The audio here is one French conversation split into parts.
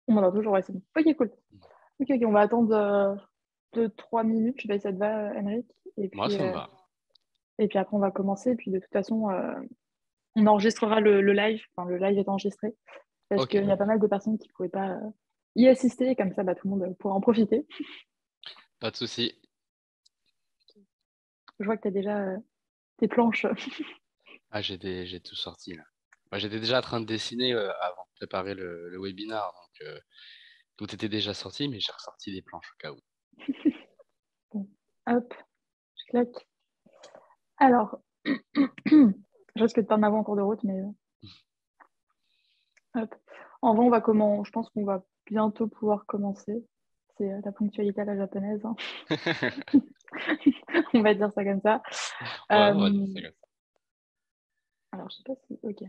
On m'entend toujours, ouais, c'est bon. Ok, cool. Ok, ok, on va attendre 2-3 minutes. Je sais pas si ça te va, Emeric. Et Moi, puis, ça me euh, va. et puis après, on va commencer. Et puis de toute façon, on enregistrera le live. Enfin, le live est enregistré. Parce Ok, qu'il y a pas mal de personnes qui ne pouvaient pas y assister. Comme ça, bah, tout le monde pourra en profiter. pas de souci. Je vois que tu as déjà tes planches. Ah, j'ai tout sorti là. Moi, j'étais déjà en train de dessiner avant de préparer le webinar, donc tout était déjà sorti, mais j'ai ressorti des planches au cas où. Bon, hop, je claque. Alors, je risque de pas en avoir en cours de route, mais hop. En vrai, je pense qu'on va bientôt pouvoir commencer. C'est la ponctualité à la japonaise, hein. On va dire ça comme ça. Ouais, on va dire Euh, ça comme ça. alors, je sais pas si... Ok,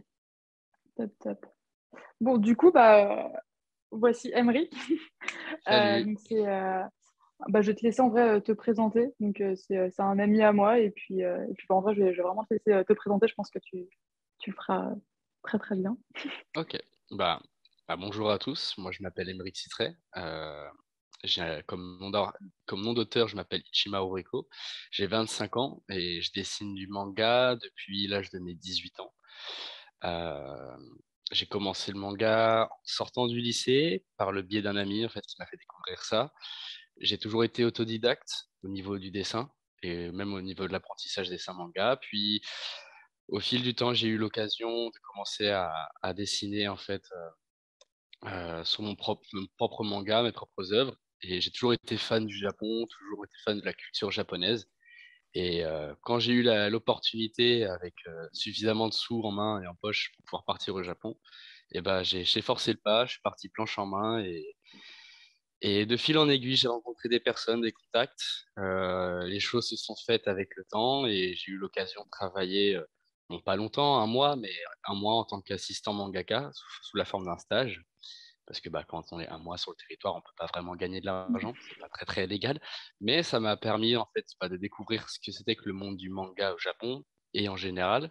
top, top. Bon, du coup, bah, voici Emeric. Salut. Donc, bah, je vais te laisser en vrai te présenter. Donc, c'est un ami à moi. Et puis bah, en vrai, je vais vraiment te laisser te présenter. Je pense que tu le feras très, très bien. Ok. Bah, bonjour à tous. Moi, je m'appelle Émeric Citret. Comme nom d'auteur, je m'appelle Ichima Uriko. J'ai 25 ans et je dessine du manga depuis l'âge de mes 18 ans. Euh, j'ai commencé le manga en sortant du lycée par le biais d'un ami en fait, qui m'a fait découvrir ça. J'ai toujours été autodidacte au niveau du dessin et même au niveau de l'apprentissage dessin manga. Puis, au fil du temps, j'ai eu l'occasion de commencer à dessiner en fait sur mon propre manga, mes propres œuvres. Et j'ai toujours été fan du Japon, toujours été fan de la culture japonaise. Et quand j'ai eu l'opportunité, avec suffisamment de sous en main et en poche pour pouvoir partir au Japon, et ben, j'ai forcé le pas, je suis parti planche en main. Et de fil en aiguille, j'ai rencontré des personnes, des contacts. Les choses se sont faites avec le temps et j'ai eu l'occasion de travailler, non pas longtemps, un mois, mais un mois en tant qu'assistant mangaka sous la forme d'un stage. Parce que bah, quand on est un mois sur le territoire, on peut pas vraiment gagner de l'argent, c'est pas très très légal. Mais ça m'a permis en fait de découvrir ce que c'était que le monde du manga au Japon et en général.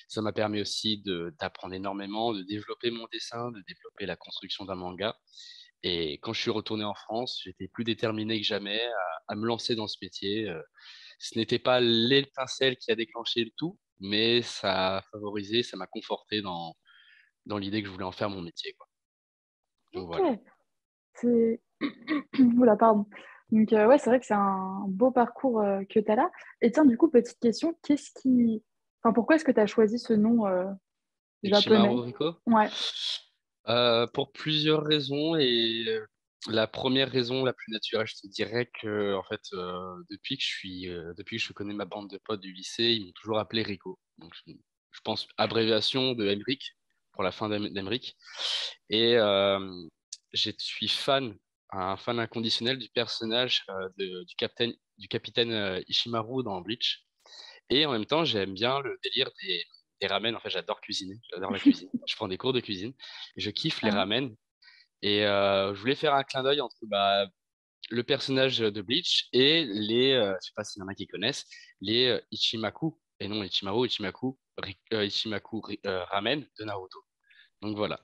Ça m'a permis aussi d'apprendre énormément, de développer mon dessin, de développer la construction d'un manga. Et quand je suis retourné en France, j'étais plus déterminé que jamais à me lancer dans ce métier. Ce n'était pas l'étincelle qui a déclenché le tout, mais ça a favorisé, ça m'a conforté dans l'idée que je voulais en faire mon métier, quoi. Donc voilà. Ok, c'est... Oula, pardon. Donc, ouais, c'est vrai que c'est un beau parcours que tu as là. Et tiens, du coup, petite question, Enfin, pourquoi est-ce que tu as choisi ce nom japonais? Ichimaru Riko? Ouais. Pour plusieurs raisons et la première raison la plus naturelle, je te dirais que en fait depuis que je connais ma bande de potes du lycée, ils m'ont toujours appelé Rico. Donc je pense abréviation de Emric pour la fin d'Emric. Et je suis un fan inconditionnel du personnage du capitaine Ishimaru dans Bleach. Et en même temps, j'aime bien le délire des ramen. En fait, j'adore cuisiner. J'adore la cuisine. Je prends des cours de cuisine. Et je kiffe les Ah, ramen. Et je voulais faire un clin d'œil entre le personnage de Bleach et je sais pas s'il y en a qui connaissent, les Ichimaku. Et non Ichimaru, Ichimaku ramen de Naruto. Donc voilà.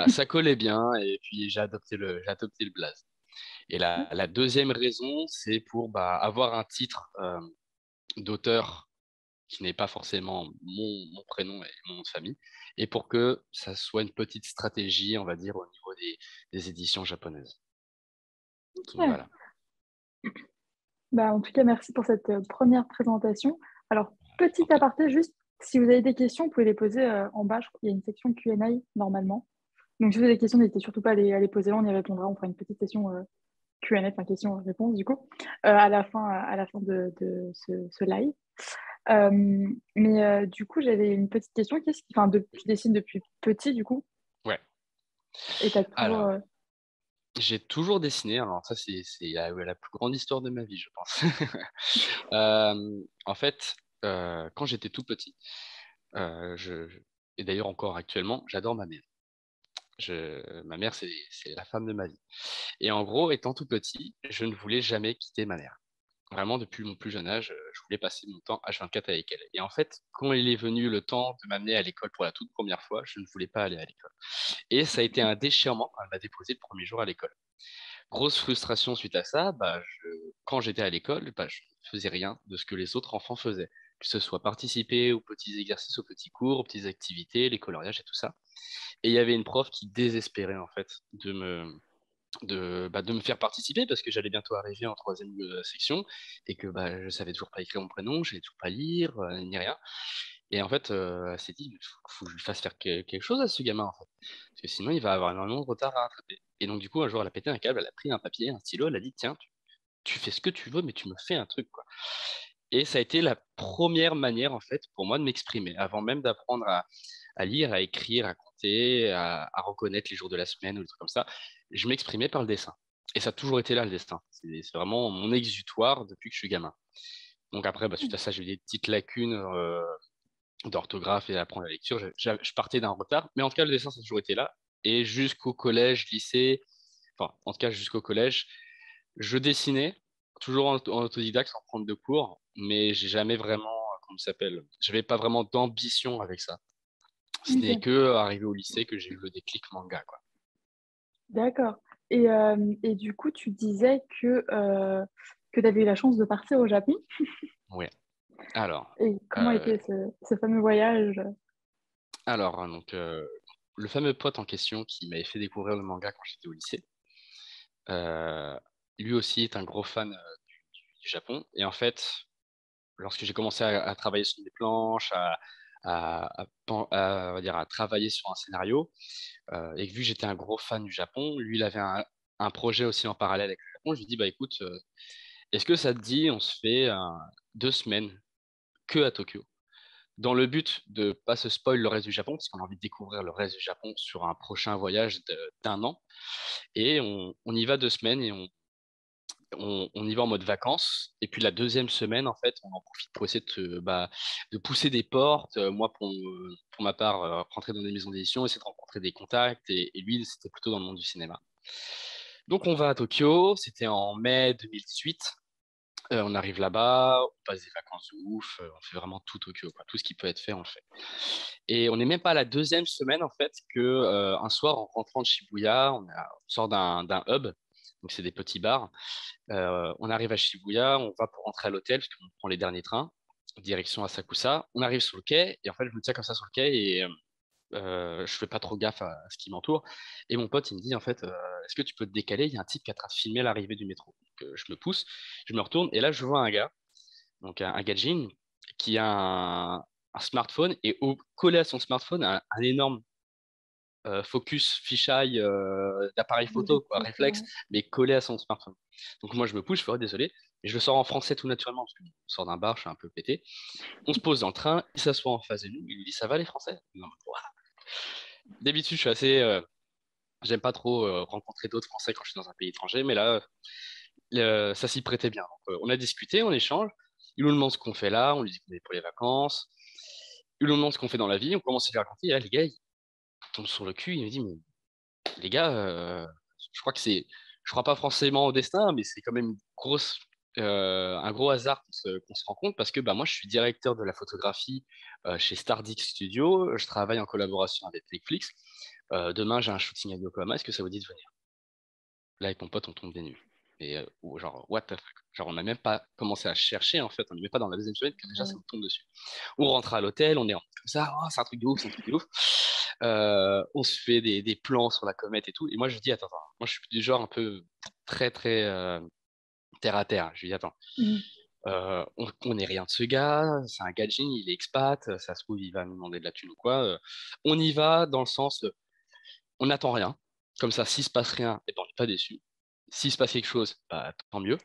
Ça collait bien. Et puis j'ai adopté le blaze. Et la deuxième raison, c'est pour avoir un titre d'auteur qui n'est pas forcément mon prénom et mon nom de famille, et pour que ça soit une petite stratégie, on va dire, au niveau des éditions japonaises. Donc ok. voilà. Bah, en tout cas, merci pour cette première présentation. Alors, petit Ok. aparté, juste, si vous avez des questions, vous pouvez les poser en bas. Je crois qu'il y a une section Q&A normalement. Donc, si vous avez des questions, n'hésitez surtout pas à les poser là, on y répondra. On fera une petite session Q&A, enfin question-réponse du coup, à la fin de ce live. Mais du coup, j'avais une petite question. Tu dessines depuis petit du coup, Ouais. et tu as toujours. Alors, j'ai toujours dessiné. Alors ça, c'est la plus grande histoire de ma vie, je pense. En fait, quand j'étais tout petit, et d'ailleurs encore actuellement, j'adore ma mère. Ma mère, c'est la femme de ma vie. Et en gros, étant tout petit, je ne voulais jamais quitter ma mère. Vraiment, depuis mon plus jeune âge, je voulais passer mon temps H24 avec elle. Et en fait, quand il est venu le temps de m'amener à l'école pour la toute première fois, je ne voulais pas aller à l'école. Et ça a été un déchirement quand elle m'a déposé le premier jour à l'école. Grosse frustration suite à ça, quand j'étais à l'école, je ne faisais rien de ce que les autres enfants faisaient. Que ce soit participer aux petits exercices, aux petits cours, aux petites activités, les coloriages et tout ça. Et il y avait une prof qui désespérait en fait de me faire participer parce que j'allais bientôt arriver en troisième section et que je savais toujours pas écrire mon prénom, je savais toujours pas lire, ni rien. Et en fait, elle s'est dit, il faut que je lui fasse faire quelque chose à ce gamin, en fait. Parce que sinon, il va avoir énormément de retard à rattraper. Et donc, du coup, un jour, elle a pété un câble, elle a pris un papier, un stylo, elle a dit, tiens, tu fais ce que tu veux, mais tu me fais un truc, quoi. Et ça a été la première manière, en fait, pour moi de m'exprimer, avant même d'apprendre à lire, à écrire, à compter, à reconnaître les jours de la semaine ou des trucs comme ça. Je m'exprimais par le dessin. Et ça a toujours été là, le dessin. C'est vraiment mon exutoire depuis que je suis gamin. Donc après, suite à ça, j'ai eu des petites lacunes d'orthographe et apprendre la lecture. Je partais d'un retard, mais en tout cas, le dessin, ça a toujours été là. Et jusqu'au collège, lycée, enfin, en tout cas, jusqu'au collège, je dessinais, toujours en autodidacte, sans prendre de cours, mais j'ai jamais vraiment, comment ça s'appelle, j'avais pas vraiment d'ambition avec ça. Ce n'est Ok, que arrivé au lycée que j'ai eu le déclic manga, quoi. d'accord. Et du coup, tu disais que tu avais eu la chance de partir au Japon. Ouais. Alors, Et comment euh, était ce fameux voyage? donc, le fameux pote en question qui m'avait fait découvrir le manga quand j'étais au lycée, euh, lui aussi est un gros fan du Japon. Et en fait, lorsque j'ai commencé à travailler sur des planches, on va dire, à travailler sur un scénario, et que vu que j'étais un gros fan du Japon, lui, il avait un projet aussi en parallèle avec le Japon. Je lui ai dit, bah écoute, est-ce que ça te dit, on se fait 2 semaines que à Tokyo, dans le but de pas se spoil le reste du Japon, parce qu'on a envie de découvrir le reste du Japon sur un prochain voyage d'un an. Et on y va 2 semaines et on y va en mode vacances. Et puis la deuxième semaine, en fait, on en profite pour essayer de pousser des portes. Moi, pour ma part, rentrer dans des maisons d'édition, essayer de rencontrer des contacts. Et lui, c'était plutôt dans le monde du cinéma. Donc on va à Tokyo, c'était en mai 2018. On arrive là-bas, on passe des vacances de ouf, on fait vraiment tout Tokyo, quoi. Tout ce qui peut être fait, on le fait. Et on n'est même pas à la deuxième semaine, en fait, un soir, en rentrant de Shibuya, on sort d'un hub, donc c'est des petits bars. On arrive à Shibuya, on va pour rentrer à l'hôtel, parce qu'on prend les derniers trains, direction Asakusa. On arrive sur le quai, et en fait, je me tiens comme ça sur le quai, et je fais pas trop gaffe à ce qui m'entoure. Et mon pote, il me dit, en fait, est-ce que tu peux te décaler? Il y a un type qui est en train de filmer l'arrivée du métro. Donc, je me pousse, je me retourne, et là, je vois un gars, donc un gadjin, qui a un smartphone, et collé à son smartphone, un énorme focus fisheye d'appareil photo, quoi, Objectif, réflexe, mais collé à son smartphone. Donc moi, je me pousse, je fais, oh, désolé, et je le sors en français tout naturellement, parce qu'on sort d'un bar, je suis un peu pété. On se pose dans le train, il s'assoit en face de nous, il nous dit, ça va les Français? Non, ouah. D'habitude, je suis assez... j'aime pas trop rencontrer d'autres Français quand je suis dans un pays étranger, mais là, ça s'y prêtait bien. Donc, on a discuté, on échange. Il nous demande ce qu'on fait là, on lui dit qu'on est pour les vacances. Il nous demande ce qu'on fait dans la vie, on commence à lui raconter. Et là, les gars, ils tombent sur le cul, il me dit, mais les gars, je crois que je crois pas forcément au destin, mais c'est quand même un gros hasard qu'on se rend compte parce que moi, je suis directeur de la photographie chez Stardix Studio. Je travaille en collaboration avec Netflix. Demain, j'ai un shooting à Yokohama. Est-ce que ça vous dit de venir? Là, avec mon pote, on tombe des nues. Et genre, what the fuck? Genre, on n'a même pas commencé à chercher, en fait. On n'est même pas dans la deuxième semaine que déjà, ça ouais. nous tombe dessus. On rentre à l'hôtel, on est comme ça, oh, c'est un truc de ouf, c'est un truc de ouf. On se fait des plans sur la comète et tout. Et moi, je dis, attends, attends. Moi, je suis du genre un peu très, très terre à terre. Je lui dis, attends, Mhm. on n'est rien de ce gars, c'est un gadget, il est expat, ça se trouve, il va nous demander de la thune ou quoi. On y va dans le sens, on n'attend rien. Comme ça, s'il se passe rien, et ben, on n'est pas déçu. S'il se passe quelque chose, tant mieux.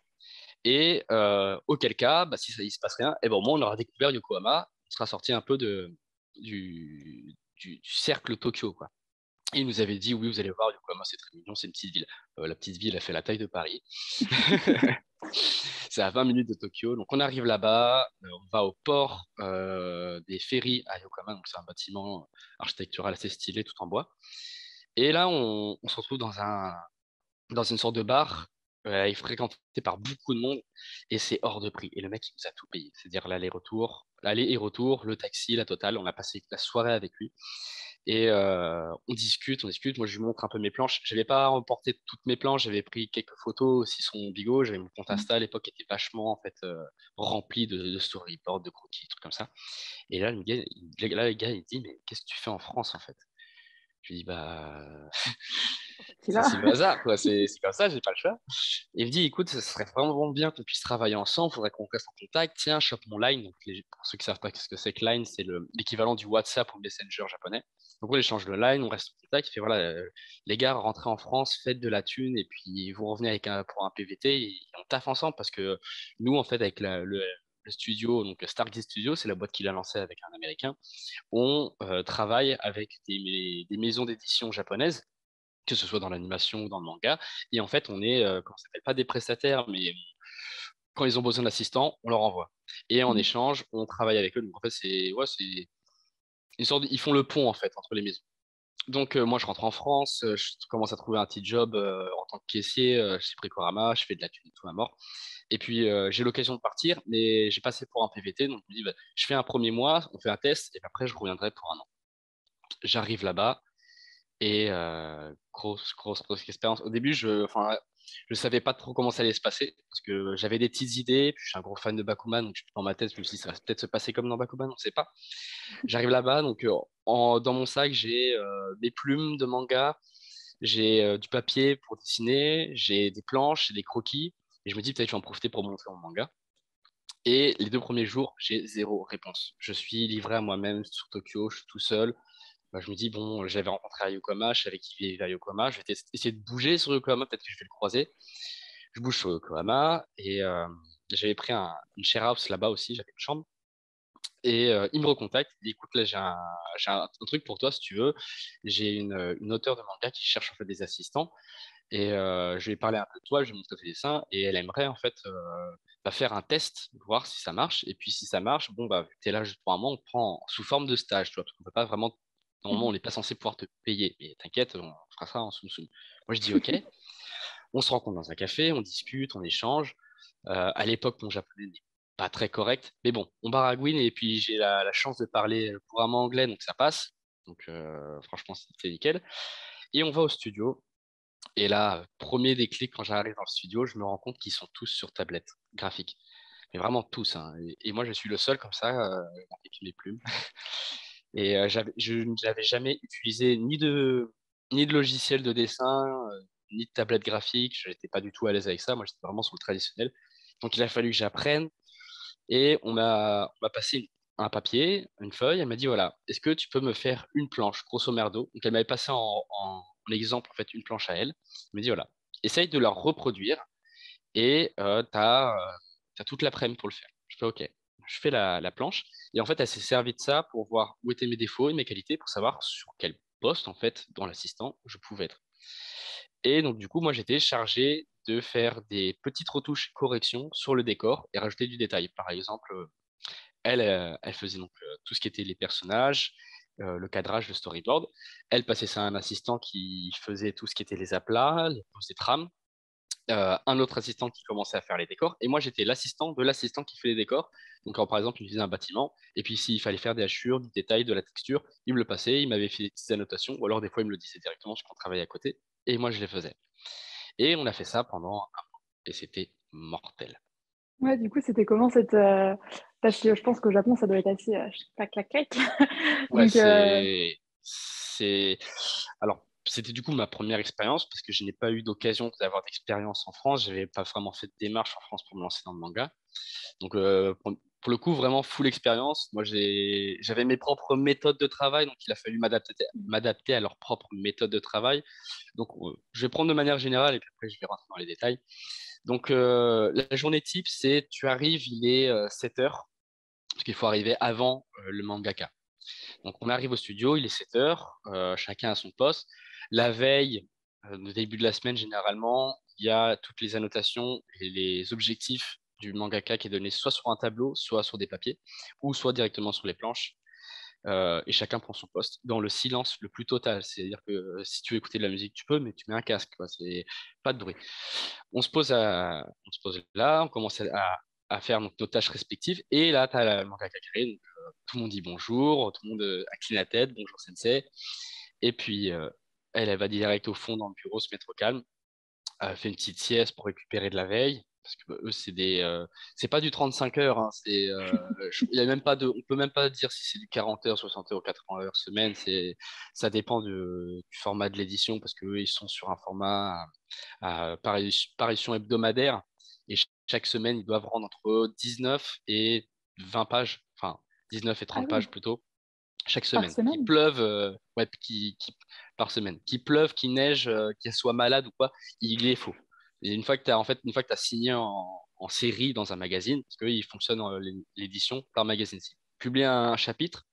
Et auquel cas, si ça, il se passe rien, et ben, au moins on aura découvert Yokohama, on sera sorti un peu du cercle Tokyo, quoi. Et il nous avait dit, oui, vous allez voir, Yokohama, c'est très mignon, c'est une petite ville. La petite ville a fait la taille de Paris. C'est à 20 minutes de Tokyo. Donc on arrive là-bas, on va au port des ferries à Yokohama, donc c'est un bâtiment architectural assez stylé, tout en bois. Et là, on se retrouve dans une sorte de bar est fréquenté par beaucoup de monde et c'est hors de prix. Et le mec, il nous a tout payé. C'est-à-dire l'aller-retour, l'aller et retour, le taxi, la totale. On a passé la soirée avec lui. Et on discute, on discute. Moi, je lui montre un peu mes planches. Je n'avais pas emporté toutes mes planches. J'avais pris quelques photos, aussi son bigot. J'avais mon compte Insta à l'époque qui était vachement en fait rempli de storyboards, de croquis, trucs comme ça. Et là, le gars, il dit, mais qu'est-ce que tu fais en France en fait? Je lui dis, bah, C'est là. c'est le hasard, quoi. C'est comme ça, j'ai pas le choix. Et il me dit, écoute, ce serait vraiment bien qu'on puisse travailler ensemble, il faudrait qu'on reste en contact. Tiens, chope mon Line. Donc, pour ceux qui savent pas ce que c'est que Line, c'est l'équivalent du WhatsApp ou Messenger japonais. Donc, on échange le Line, on reste en contact. Il fait, voilà, les gars, rentrez en France, faites de la thune, et puis vous revenez pour un PVT, et on taffe ensemble, parce que nous, en fait, avec le studio, donc Stargate Studio, c'est la boîte qu'il a lancée avec un Américain, on travaille avec des maisons d'édition japonaises, que ce soit dans l'animation ou dans le manga. Et en fait, on est, comment ça s'appelle, pas des prestataires, mais quand ils ont besoin d'assistants, on leur envoie. Et en échange, on travaille avec eux. Donc en fait, c'est une sorte ils font le pont en fait entre les maisons. Donc moi, je rentre en France, je commence à trouver un petit job en tant que caissier chez Bricorama, je fais de la thune et tout à mort. Et puis j'ai l'occasion de partir, mais j'ai passé pour un PVT, donc je me dis, bah, je fais un premier mois, on fait un test, et après je reviendrai pour un an. J'arrive là-bas, et grosse expérience. Au début, enfin, je savais pas trop comment ça allait se passer parce que j'avais des petites idées. Puis je suis un gros fan de Bakuman, donc dans ma tête, je me suis dit, ça va peut-être se passer comme dans Bakuman, on sait pas. J'arrive là-bas, donc dans mon sac, j'ai des plumes de manga, j'ai du papier pour dessiner, j'ai des planches, j'ai des croquis. Et je me dis, peut-être je vais en profiter pour montrer mon manga. Et les 2 premiers jours, j'ai zéro réponse. Je suis livré à moi-même sur Tokyo, je suis tout seul. Bah, je me dis, bon, j'avais rencontré à Yokohama, je savais qu'il vivait à Yokohama, je vais essayer de bouger sur Yokohama, peut-être que je vais le croiser. Je bouge sur Yokohama et j'avais pris une share house là-bas aussi, j'avais une chambre. Et il me recontacte, il dit, écoute, là, j'ai un truc pour toi si tu veux. J'ai une auteure de manga qui cherche en fait des assistants et je lui ai parlé un peu de toi, je lui ai montré tes dessins et elle aimerait en fait bah, faire un test, voir si ça marche. Et puis si ça marche, bon, bah, tu es là juste pour un mois, on te prend sous forme de stage, tu vois, parce qu'on peut pas vraiment. Normalement, on n'est pas censé pouvoir te payer. Mais t'inquiète, on fera ça en sous-sous. Moi, je dis OK. On se rencontre dans un café, on discute, on échange. À l'époque, mon japonais n'est pas très correct. Mais bon, on baragouine et puis j'ai la chance de parler couramment anglais, donc ça passe. Donc franchement, c'était nickel. Et on va au studio. Et là, premier déclic, quand j'arrive dans le studio, je me rends compte qu'ils sont tous sur tablette graphique. Mais vraiment tous, hein. Et moi, je suis le seul comme ça, avec mes plumes. Et je n'avais jamais utilisé ni de logiciel de dessin, ni de tablette graphique. Je n'étais pas du tout à l'aise avec ça. Moi, j'étais vraiment sur le traditionnel. Donc, il a fallu que j'apprenne. Et on m'a passé un papier, une feuille. Elle m'a dit, voilà, est-ce que tu peux me faire une planche, grosso merdo? Donc, elle m'avait passé en exemple, en fait, une planche à elle. Elle m'a dit, voilà, essaye de la reproduire et tu as toute l'après-midi pour le faire. Je fais OK. Je fais la planche et en fait, elle s'est servie de ça pour voir où étaient mes défauts et mes qualités pour savoir sur quel poste, en fait, dans l'assistant, je pouvais être. Et donc, du coup, moi, j'étais chargé de faire des petites retouches corrections sur le décor et rajouter du détail. Par exemple, elle faisait donc tout ce qui était les personnages, le cadrage, le storyboard. Elle passait ça à un assistant qui faisait tout ce qui était les aplats, les poses des trames, un autre assistant qui commençait à faire les décors, et moi j'étais l'assistant de l'assistant qui fait les décors. Donc quand par exemple il faisait un bâtiment, et puis s'il fallait faire des hachures, du détail, de la texture, il me le passait, il m'avait fait des petites annotations, ou alors des fois il me le disait directement, je qu'on travaillait à côté, et moi je les faisais. Et on a fait ça pendant un mois, et c'était mortel. Ouais, du coup, c'était comment cette. Parce que je pense qu'au Japon, ça doit être assez. Je sais pas, clac, clac. Ouais, Donc, alors, c'était du coup ma première expérience parce que je n'ai pas eu d'occasion d'avoir d'expérience en France. J'avais pas vraiment fait de démarche en France pour me lancer dans le manga. Donc, pour le coup, vraiment full expérience. Moi, j'avais mes propres méthodes de travail, donc il a fallu m'adapter à leurs propres méthodes de travail. Donc, je vais prendre de manière générale et puis après, je vais rentrer dans les détails. Donc, la journée type, c'est tu arrives, il est 7 heures, parce qu'il faut arriver avant le mangaka. Donc, on arrive au studio, il est 7 heures, chacun à son poste. La veille, au début de la semaine, généralement, il y a toutes les annotations et les objectifs du mangaka qui est donné soit sur un tableau, soit sur des papiers, ou soit directement sur les planches. et chacun prend son poste dans le silence le plus total. C'est-à-dire que si tu veux écouter de la musique, tu peux, mais tu mets un casque, quoi. C'est pas de bruit. On se pose là, on commence à faire donc, nos tâches respectives, et là, tu as la mangaka qui arrive, donc tout le monde dit bonjour, tout le monde incline la tête, bonjour sensei, et puis elle va direct au fond dans le bureau, se mettre au calme, fait une petite sieste pour récupérer de la veille. Parce que eux, c'est pas du 35 heures, hein, il y a même pas on peut même pas dire si c'est du 40 heures, 60 heures ou 80 heures semaine. Ça dépend du format de l'édition, parce que eux, ils sont sur un format à parution hebdomadaire, et chaque semaine, ils doivent rendre entre 19 et 20 pages, enfin 19 et Ah 30 oui, pages plutôt, chaque par semaine. Qu'il semaine? pleuve, ouais, par semaine. Qu'il pleuve, qu'il neige, qu'il soit malade ou quoi, il est faux. Et une fois que tu as signé en série dans un magazine, parce qu'ils fonctionnent l'édition par magazine. Si tu publies un chapitre,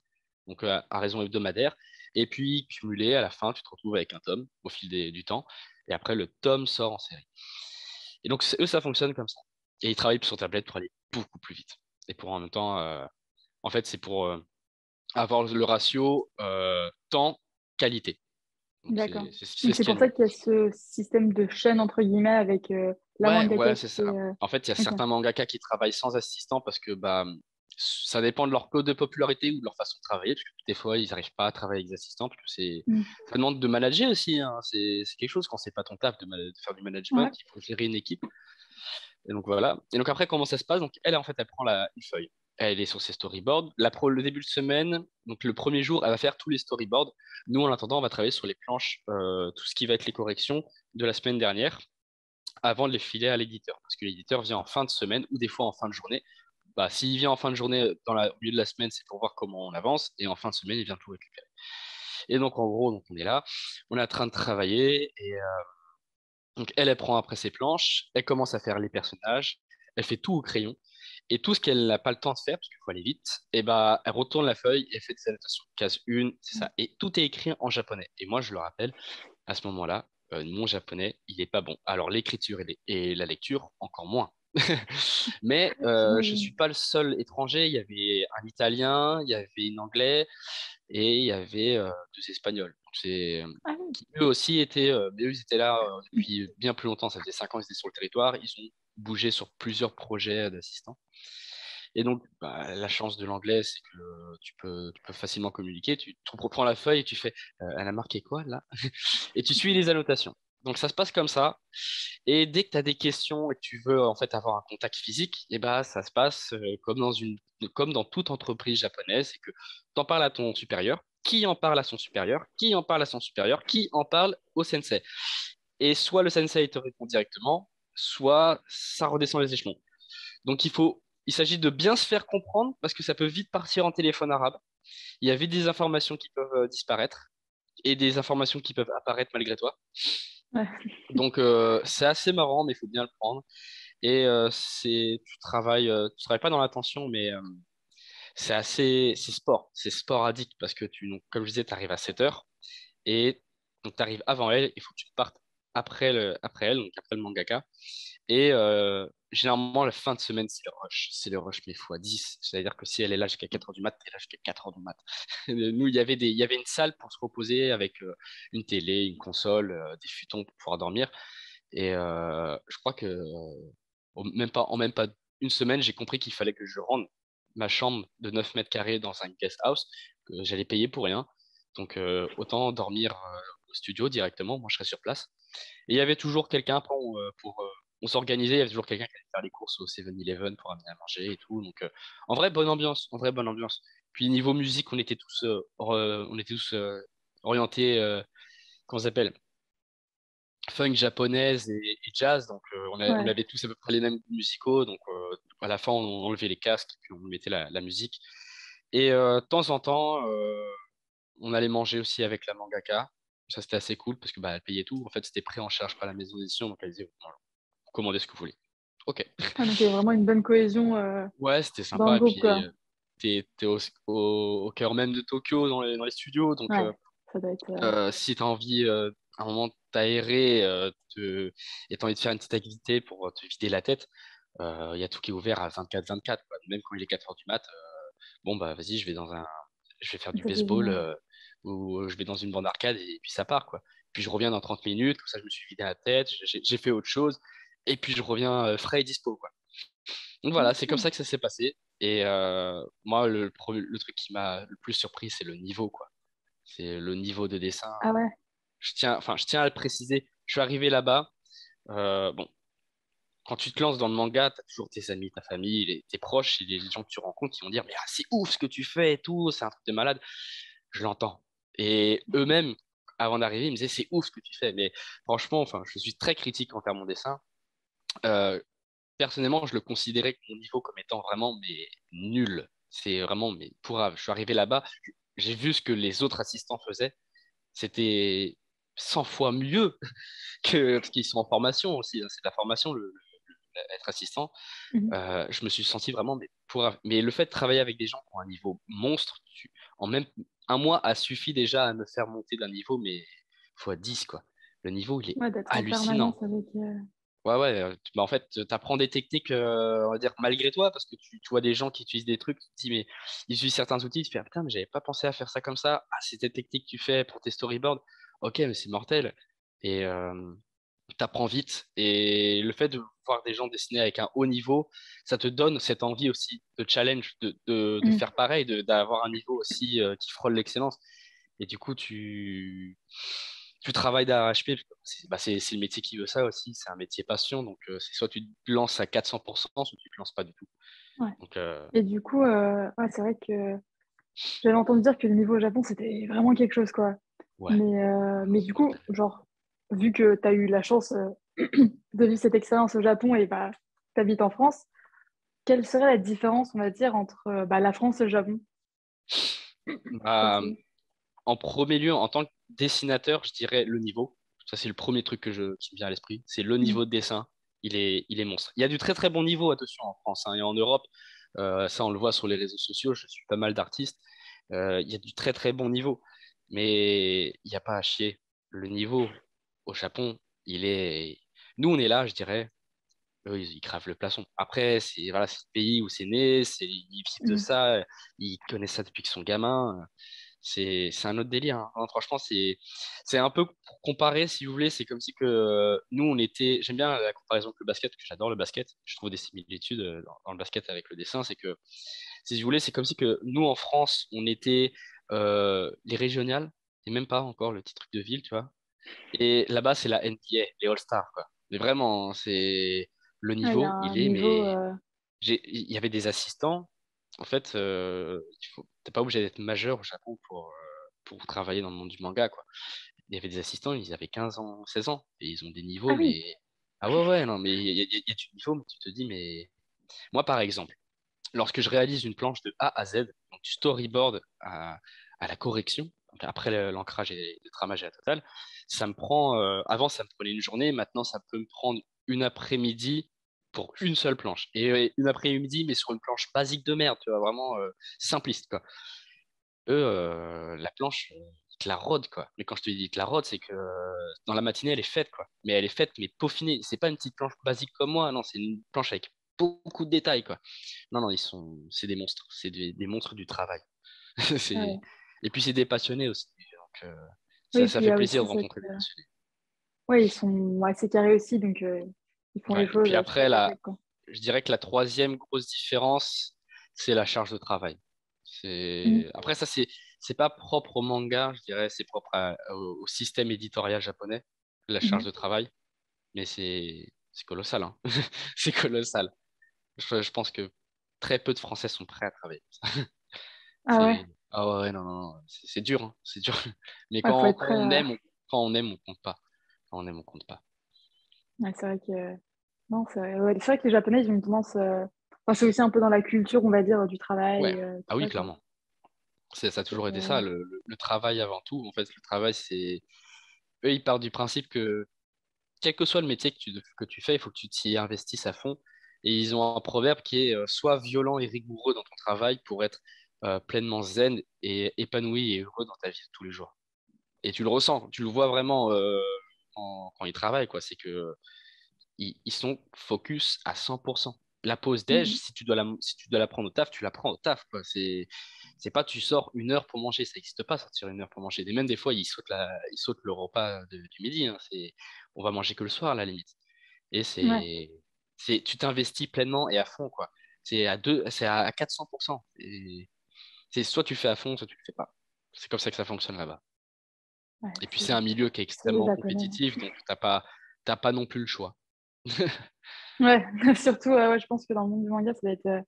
donc à raison hebdomadaire, et puis cumulé, à la fin, tu te retrouves avec un tome au fil du temps, et après, le tome sort en série. Et donc, eux, ça fonctionne comme ça. Et ils travaillent sur tablette pour aller beaucoup plus vite. Et pour en même temps, en fait, c'est pour avoir le ratio temps-qualité. Donc, D'accord. c'est Donc ce c'est qu'il y a pour de ça mieux. qu'il y a ce système de chaîne entre guillemets avec la Ouais, mangaka ouais, c'est qui ça. est. En fait, il y a Ok. certains mangaka qui travaillent sans assistant parce que bah, ça dépend de leur code de popularité ou de leur façon de travailler. Parce que des fois, ils n'arrivent pas à travailler avec des assistants. Parce que Mm. ça demande de manager aussi, hein. C'est quelque chose quand c'est pas ton taf de faire du management. Ouais. Il faut gérer une équipe. Et donc voilà. Et donc après, comment ça se passe? Donc elle, en fait, elle prend une feuille. Elle est sur ses storyboards. Le début de semaine, donc le premier jour, elle va faire tous les storyboards. Nous, en attendant, on va travailler sur les planches, tout ce qui va être les corrections de la semaine dernière, avant de les filer à l'éditeur. Parce que l'éditeur vient en fin de semaine ou des fois en fin de journée. Bah, s'il vient en fin de journée au milieu de la semaine, c'est pour voir comment on avance. Et en fin de semaine, il vient tout récupérer. Et donc, en gros, donc, on est là, on est en train de travailler. Et donc, elle prend après ses planches, elle commence à faire les personnages, elle fait tout au crayon. Et tout ce qu'elle n'a pas le temps de faire, parce qu'il faut aller vite, et bah, elle retourne la feuille et elle fait des annotations. Case 1, c'est ça. Et tout est écrit en japonais. Et moi, je le rappelle, à ce moment-là, mon japonais, il n'est pas bon. Alors, l'écriture et la lecture, encore moins. Mais je ne suis J'imagine. pas le seul étranger. Il y avait un Italien, il y avait un Anglais et il y avait deux Espagnols. Donc, Ah oui. qui eux aussi étaient, mais eux, ils étaient là depuis bien plus longtemps. Ça faisait 5 ans qu'ils étaient sur le territoire. Ils ont bougé sur plusieurs projets d'assistants. Et donc, bah, la chance de l'anglais, c'est que tu peux facilement communiquer. Tu reprends la feuille et tu fais, elle a marqué quoi là? Et tu suis les annotations. Donc ça se passe comme ça. Et dès que tu as des questions et que tu veux en fait avoir un contact physique, et bah ça se passe comme dans toute entreprise japonaise, c'est que tu en parles à ton supérieur, qui en parle à son supérieur, qui en parle à son supérieur, qui en parle au sensei. Et soit le sensei te répond directement, soit ça redescend les échelons. Donc il s'agit de bien se faire comprendre parce que ça peut vite partir en téléphone arabe. Il y avait des informations qui peuvent disparaître et des informations qui peuvent apparaître malgré toi. Ouais. Donc c'est assez marrant, mais il faut bien le prendre. Et tu travailles pas dans l'attention, mais c'est sport addict parce que donc, comme je disais, tu arrives à 7 heures et donc tu arrives avant elle, il faut que tu partes après elle, donc après le mangaka. Et généralement, la fin de semaine, c'est le rush. C'est le rush, mais fois 10. C'est-à-dire que si elle est là jusqu'à 4 heures du mat, t'es là jusqu'à 4 heures du mat. Nous, il y avait une salle pour se reposer avec une télé, une console, des futons pour pouvoir dormir. Et je crois que en même pas une semaine, j'ai compris qu'il fallait que je rende ma chambre de 9 mètres carrés dans un guest house que j'allais payer pour rien. Donc, autant dormir au studio directement. Moi, je serais sur place. Et il y avait toujours quelqu'un on s'organisait, il y avait toujours quelqu'un qui allait faire les courses au 7-Eleven pour amener à manger et tout. Donc, en vrai, bonne ambiance. En vrai, bonne ambiance. Puis, niveau musique, on était tous orientés, comment ça s'appelle? Funk japonaise et jazz. Donc, on Ouais. avait tous à peu près les mêmes goûts musicaux. Donc, à la fin, on enlevait les casques et puis on mettait la musique. Et de temps en temps, on allait manger aussi avec la mangaka. Ça, c'était assez cool parce que bah, elle payait tout. En fait, c'était pris en charge par la maison d'édition. Donc, elle disait, voilà, commandez ce que vous voulez. Ok. Ah, donc il y a vraiment une bonne cohésion Ouais, c'était dans le sympa. Et groupe, puis, quoi. t'es au cœur même de Tokyo, dans les studios. Donc, Ouais, ça doit être. si tu as envie, à un moment, de t'aérer et t'as envie de faire une petite activité pour te vider la tête, il y a tout qui est ouvert à 24-24, quoi. Même quand il est 4 heures du mat, bon, bah, vas-y, je vais dans un. je vais faire du Ça, c'est baseball génial. ou je vais dans une bande arcade et puis ça part, quoi. Puis je reviens dans 30 minutes, comme ça je me suis vidé la tête, j'ai fait autre chose et puis je reviens frais et dispo, quoi. Donc voilà, c'est comme Ok. ça que ça s'est passé. Et moi, le truc qui m'a le plus surpris, c'est le niveau, quoi. C'est le niveau de dessin. Ah ouais. Je tiens à le préciser. Je suis arrivé là-bas. Bon, quand tu te lances dans le manga, tu as toujours tes amis, ta famille, tes proches, et les gens que tu rencontres qui vont dire, mais c'est ouf ce que tu fais et tout, c'est un truc de malade. Je l'entends. Et eux-mêmes, avant d'arriver, ils me disaient, c'est ouf ce que tu fais. Mais franchement, enfin, je suis très critique envers mon dessin. Euh, Personnellement, je le considérais que mon niveau comme étant vraiment mais nul. C'est vraiment mais pourrave. Je suis arrivé là-bas, j'ai vu ce que les autres assistants faisaient. C'était 100 fois mieux que parce qu'ils sont en formation aussi, hein. C'est de la formation, être assistant. Mhm. Je me suis senti vraiment mais pourrave. Mais le fait de travailler avec des gens qui ont un niveau monstre, en même un mois a suffi déjà à me faire monter d'un niveau mais fois 10 quoi. Le niveau, il est Ouais, d'être en permanence hallucinant. avec. Ouais, ouais. Bah, en fait, tu apprends des techniques, on va dire, malgré toi, parce que tu vois des gens qui utilisent des trucs, tu te dis, mais ils utilisent certains outils, tu te fais, ah, putain, mais j'avais pas pensé à faire ça comme ça. Ah, c'est cette technique que tu fais pour tes storyboards. Ok, mais c'est mortel. Et tu apprends vite. Et le fait de voir des gens dessiner avec un haut niveau, ça te donne cette envie aussi de challenge, de Mhm. faire pareil, d'avoir un niveau aussi qui frôle l'excellence. Et du coup, tu travailles d'arrache-pied, parce que c'est le métier qui veut ça aussi, c'est un métier passion, donc c'est soit tu te lances à 400%, soit tu te lances pas du tout. Ouais. Donc, Et du coup, ouais, c'est vrai que j'avais entendu dire que le niveau au Japon, c'était vraiment quelque chose, quoi. ouais, Mais c'est du mortel. coup, genre, vu que tu as eu la chance de vivre cette expérience au Japon et bah, tu habites en France, quelle serait la différence, on va dire, entre bah, la France et le Japon? Pour Bah, toi. en premier lieu, en tant que dessinateur, je dirais le niveau. Ça, c'est le premier truc qui me vient à l'esprit. C'est le Mhm. niveau de dessin. Il est monstre. Il y a du très très bon niveau, attention, en France hein, et en Europe. Ça, on le voit sur les réseaux sociaux. Je suis pas mal d'artistes. Il y a du très très bon niveau. Mais il n'y a pas à chier. Le niveau au Japon, il est. Nous, on est là, je dirais. Eux, ils cravent le plafond. Après, voilà, c'est le pays où c'est né, ils vivent de Mhm. ça, ils connaissent ça depuis qu'ils sont gamins. C'est un autre délire, hein. Non, franchement, c'est un peu pour comparer, si vous voulez, c'est comme si que nous, on était. J'aime bien la comparaison avec le basket, parce que j'adore le basket. Je trouve des similitudes dans le basket avec le dessin. C'est que, si vous voulez, c'est comme si que nous, en France, on était les régionales, et même pas encore le petit truc de ville, tu vois. Et là-bas, c'est la NBA, les All-Stars, quoi. Mais vraiment, c'est le Ouais, il y a niveau, un il est, niveau. mais il y avait des assistants. En fait, t'es pas obligé d'être majeur au Japon pour travailler dans le monde du manga, quoi. Il y avait des assistants, ils avaient 15 ans, 16 ans, et ils ont des Ah niveaux, oui. mais ah ouais, ouais, non, mais il y a du niveau, mais tu te dis, mais moi, par exemple, lorsque je réalise une planche de A à Z, donc du storyboard à la correction, donc après l'ancrage et le tramage à la totale, ça me prend, avant ça me prenait une journée, maintenant ça peut me prendre une après-midi pour une seule planche. Et une après-midi, mais sur une planche basique de merde, tu vois, vraiment simpliste, quoi. Eux, la planche, ils te la rodent, quoi. Mais quand je te dis ils te la rodent, c'est que dans la matinée, elle est faite, quoi. Mais elle est faite, mais peaufinée. C'est pas une petite planche basique comme moi, non, c'est une planche avec beaucoup de détails, quoi. Non, non, c'est des monstres. C'est des monstres du travail. Ah ouais. Et puis, c'est des passionnés aussi. Donc, Oui, ça, et puis ça il y fait a plaisir aussi de cette. rencontrer des passionnés. Ouais, ils sont assez carrés aussi, donc ils font les Ouais. Et choses puis tout à après, fait check, quoi. je dirais que la troisième grosse différence, c'est la charge de travail. Mhm. Après, ça, c'est pas propre au manga, je dirais, c'est propre au système éditorial japonais, la charge Mhm. de travail. Mais c'est colossal, hein. C'est colossal. Je pense que très peu de Français sont prêts à travailler. Ah ouais. Ah ouais, ouais, non, non, non, c'est dur, hein, c'est dur. Mais Ouais, faut quand, être quand prêt on à. aime, on compte pas. Quand on aime, on compte pas. Ouais, c'est vrai que. Non, c'est vrai. Ouais, c'est vrai que les Japonais, ils ont une tendance. Enfin, c'est aussi un peu dans la culture, on va dire, du travail, Ouais, tout ah oui, ça, quoi. clairement. Ça a toujours été ça, Euh, le travail avant tout. En fait, le travail, c'est. Eux, ils partent du principe que quel que soit le métier que tu fais, il faut que tu t'y investisses à fond. Et ils ont un proverbe qui est sois violent et rigoureux dans ton travail pour être pleinement zen et épanoui et heureux dans ta vie de tous les jours. Et tu le ressens, tu le vois vraiment quand ils travaillent, quoi. C'est que ils sont focus à 100%. la pause déj, Mhm. si tu dois la prendre au taf, tu la prends au taf, quoi. C'est pas tu sors 1 heure pour manger, ça n'existe pas sortir 1 heure pour manger. Et même des fois, ils sautent le repas du midi, hein. On va manger que le soir, à la limite. Et Ouais, tu t'investis pleinement et à fond, quoi. C'est à 400%. C'est soit tu le fais à fond, soit tu le fais pas. C'est comme ça que ça fonctionne là-bas. ouais, Et puis c'est un milieu qui est c'est les extrêmement Japonais. compétitif, donc t'as pas non plus le choix. Ouais, surtout, ouais, je pense que dans le monde du manga, ça va être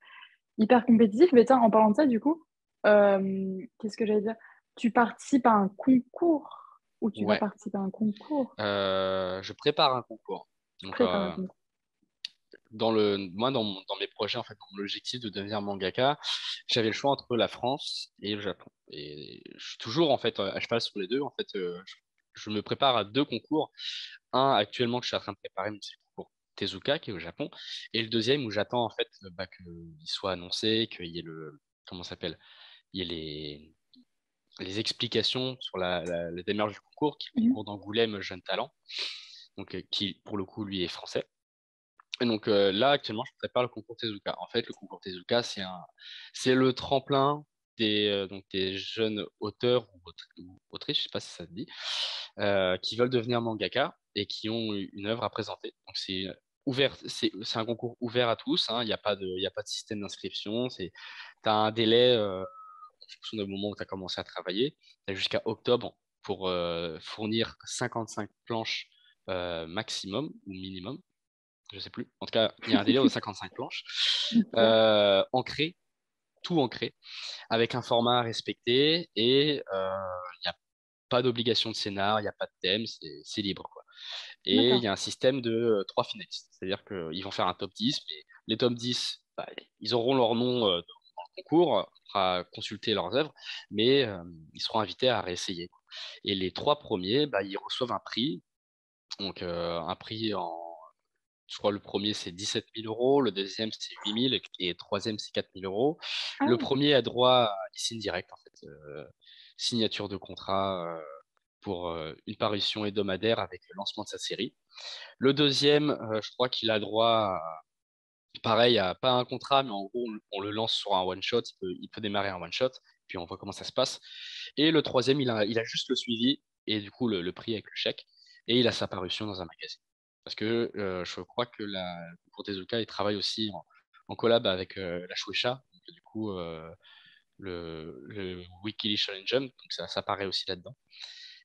hyper compétitif. Mais tiens, en parlant de ça, du coup, qu'est-ce que j'allais dire? Tu participes à un concours ou tu vas Ouais. participer à un concours? Je prépare un concours. Tu Donc, prépares un concours. moi, dans mes projets, en fait, dans mon objectif de devenir mangaka, j'avais le choix entre la France et le Japon. Et je suis toujours, en fait, à cheval sur les deux. En fait, je me prépare à 2 concours. Un actuellement que je suis en train de préparer, mais c'est le concours Tezuka qui est au Japon. Et le deuxième où j'attends, en fait, bah, qu'il soit annoncé, qu'il y ait comment ça s'appelle? Il y ait les explications sur la démarche du concours, qui est le Mhm. concours d'Angoulême Jeune Talent, donc, qui, pour le coup, lui, est français. Et donc là, actuellement, je prépare le concours Tezuka. En fait, le concours Tezuka, c'est le tremplin donc des jeunes auteurs ou autrices, je ne sais pas si ça se dit, qui veulent devenir mangaka et qui ont une œuvre à présenter. Donc c'est un concours ouvert à tous, hein. Il y a pas de système d'inscription. Tu as un délai en fonction du moment où tu as commencé à travailler. Tu as jusqu'à octobre pour fournir 55 planches maximum ou minimum, je sais plus. En tout cas, il y a un délire de 55 planches, Ok. ancrées, tout ancré, avec un format respecté et il n'y a pas d'obligation de scénar, il n'y a pas de thème, c'est libre, quoi. Et il D'accord. y a un système de 3 finalistes, c'est-à-dire qu'ils vont faire un top 10, mais les top 10, bah, ils auront leur nom dans le concours, on pourra consulter leurs œuvres, mais ils seront invités à réessayer, quoi. Et les 3 premiers, bah, ils reçoivent un prix, donc un prix je crois le premier c'est 17 000 euros, le deuxième c'est 8 000 et le troisième c'est 4 000 euros. Ah Le oui, premier a droit à signe direct, en fait, signature de contrat pour une parution hebdomadaire avec le lancement de sa série. Le deuxième, je crois qu'il a droit, pareil, à pas un contrat, mais en gros, on le lance sur un one-shot, il peut démarrer un one-shot, puis on voit comment ça se passe. Et le troisième, il a juste le suivi, et du coup, le prix avec le chèque, et il a sa parution dans un magazine. Parce que je crois que pour Tezuka, il travaille aussi en collab avec la Shueisha, donc du coup, le Weekly Shonen Jump, donc ça paraît aussi là-dedans.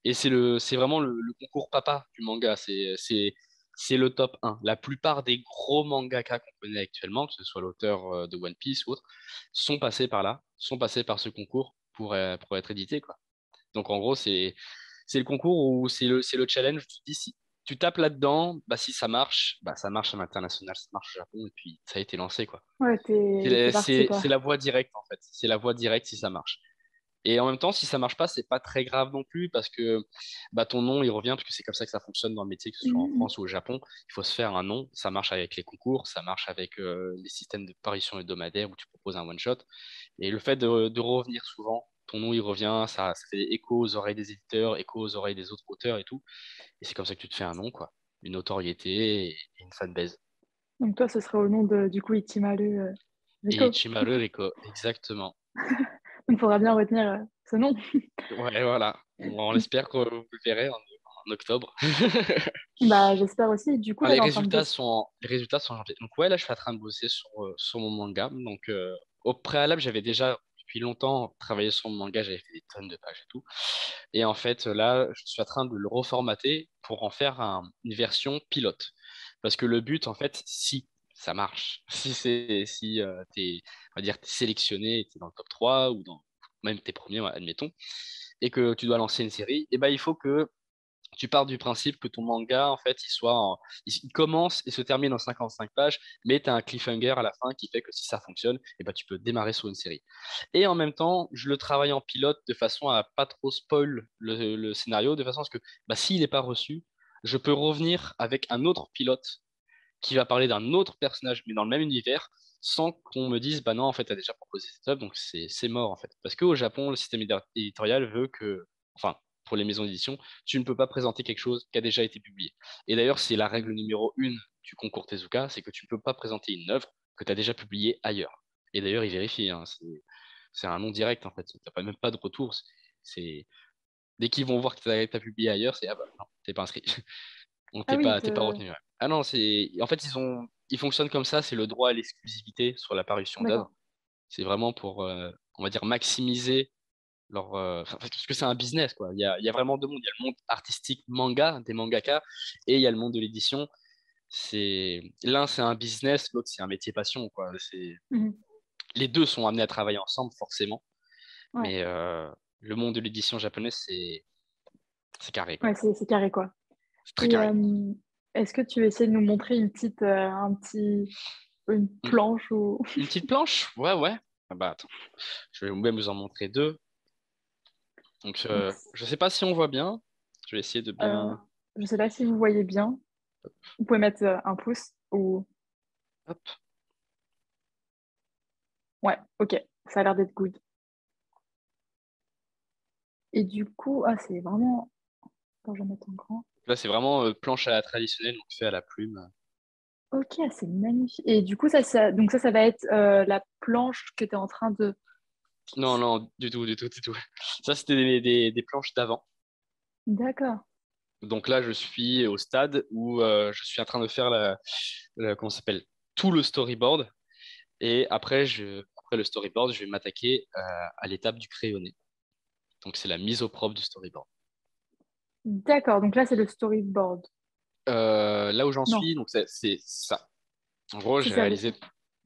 Et c'est vraiment le concours papa du manga. C'est le top 1. La plupart des gros mangaka qu'on connaît actuellement, que ce soit l'auteur de One Piece ou autre, sont passés par là, sont passés par ce concours pour être édités, quoi. Donc en gros, c'est le concours où c'est le challenge. Tu te dis, si tu tapes là-dedans, bah, si ça marche à l'international, ça marche au Japon, et puis ça a été lancé, quoi. ouais, t'es parti, quoi. C'est la voie directe, en fait. C'est la voie directe si ça marche. Et en même temps, si ça marche pas, c'est pas très grave non plus parce que bah, ton nom il revient, parce que c'est comme ça que ça fonctionne dans le métier, que ce soit en Mhm. France ou au Japon. Il faut se faire un nom. Ça marche avec les concours, ça marche avec les systèmes de parution hebdomadaire où tu proposes un one shot. Et le fait de revenir souvent, ton nom il revient, ça fait écho aux oreilles des éditeurs, écho aux oreilles des autres auteurs et tout. Et c'est comme ça que tu te fais un nom, quoi, une notoriété et une fanbase. Donc toi, ce serait au nom de, du coup, Itimaru Et Rico. Chimaru Rico, exactement. Donc il faudra bien retenir ce nom. Ouais, voilà. On espère que vous le verrez en octobre. Bah, j'espère aussi. Du coup, Ah, là, les t'es en train de résultats bosser. sont, les résultats sont en janvier. Donc ouais, là, je suis en train de bosser sur mon manga. Donc au préalable, j'avais déjà depuis longtemps travaillé sur mon manga, j'avais fait des tonnes de pages et tout. Et en fait, là, je suis en train de le reformater pour en faire une version pilote. Parce que le but, en fait, si ça marche, si t'es, on va dire, t'es sélectionné, t'es dans le top 3 ou dans même tes premiers, ouais, admettons, et que tu dois lancer une série, et ben il faut que tu pars du principe que ton manga, en fait, il commence et se termine en 55 pages, mais tu as un cliffhanger à la fin qui fait que si ça fonctionne, et ben, tu peux démarrer sur une série. Et en même temps, je le travaille en pilote de façon à pas trop spoil le scénario, de façon à ce que bah, s'il n'est pas reçu, je peux revenir avec un autre pilote qui va parler d'un autre personnage, mais dans le même univers, sans qu'on me dise, bah non, en fait, tu as déjà proposé cette œuvre, donc c'est mort, en fait. Parce qu'au Japon, le système éditorial veut que, enfin, pour les maisons d'édition, tu ne peux pas présenter quelque chose qui a déjà été publié. Et d'ailleurs, c'est la règle numéro 1 du concours Tezuka, c'est que tu ne peux pas présenter une œuvre que tu as déjà publié ailleurs. Et d'ailleurs, ils vérifient, hein, c'est un nom direct en fait. Tu n'as même pas de retour. C'est Dès qu'ils vont voir que tu as publié ailleurs, c'est ah bah non, t'es pas inscrit. On Ah oui, t'es pas retenu. Ouais. Ah non, en fait ils fonctionnent comme ça, c'est le droit à l'exclusivité sur la parution d'œuvres. d'accord. C'est vraiment pour on va dire maximiser parce que c'est un business quoi. Il y a vraiment deux mondes, il y a le monde artistique manga, des mangaka et il y a le monde de l'édition. L'un c'est un business, l'autre c'est un métier passion quoi. Mhm. Les deux sont amenés à travailler ensemble forcément, Ouais, mais le monde de l'édition japonaise c'est carré quoi. ouais, c'est carré, quoi. C'est très Et carré. est-ce que tu veux essayer de nous montrer une Une, planche ou... une petite planche? Ouais, ouais. Ah bah attends, je vais même vous en montrer deux. Donc, Donc, je sais pas si on voit bien. Je vais essayer de euh, bien. je sais pas si vous voyez bien. Vous pouvez mettre un pouce ou... Hop. Ouais, ok, ça a l'air d'être good. Et du coup, ah, c'est vraiment... Attends, je vais mettre en grand. Là, c'est vraiment planche à la traditionnelle, donc fait à la plume. Ok, c'est magnifique. Et du coup, donc ça va être la planche que tu es en train de... Non, non, du tout, du tout, du tout. Ça, c'était des planches d'avant. D'accord. Donc là, je suis au stade où je suis en train de faire comment ça s'appelle, tout le storyboard. Et après le storyboard, je vais m'attaquer à l'étape du crayonné. Donc, c'est la mise au propre du storyboard. D'accord, donc là, c'est le storyboard. Là où j'en Non, suis, donc c'est ça. En gros, c'est j'ai ça. réalisé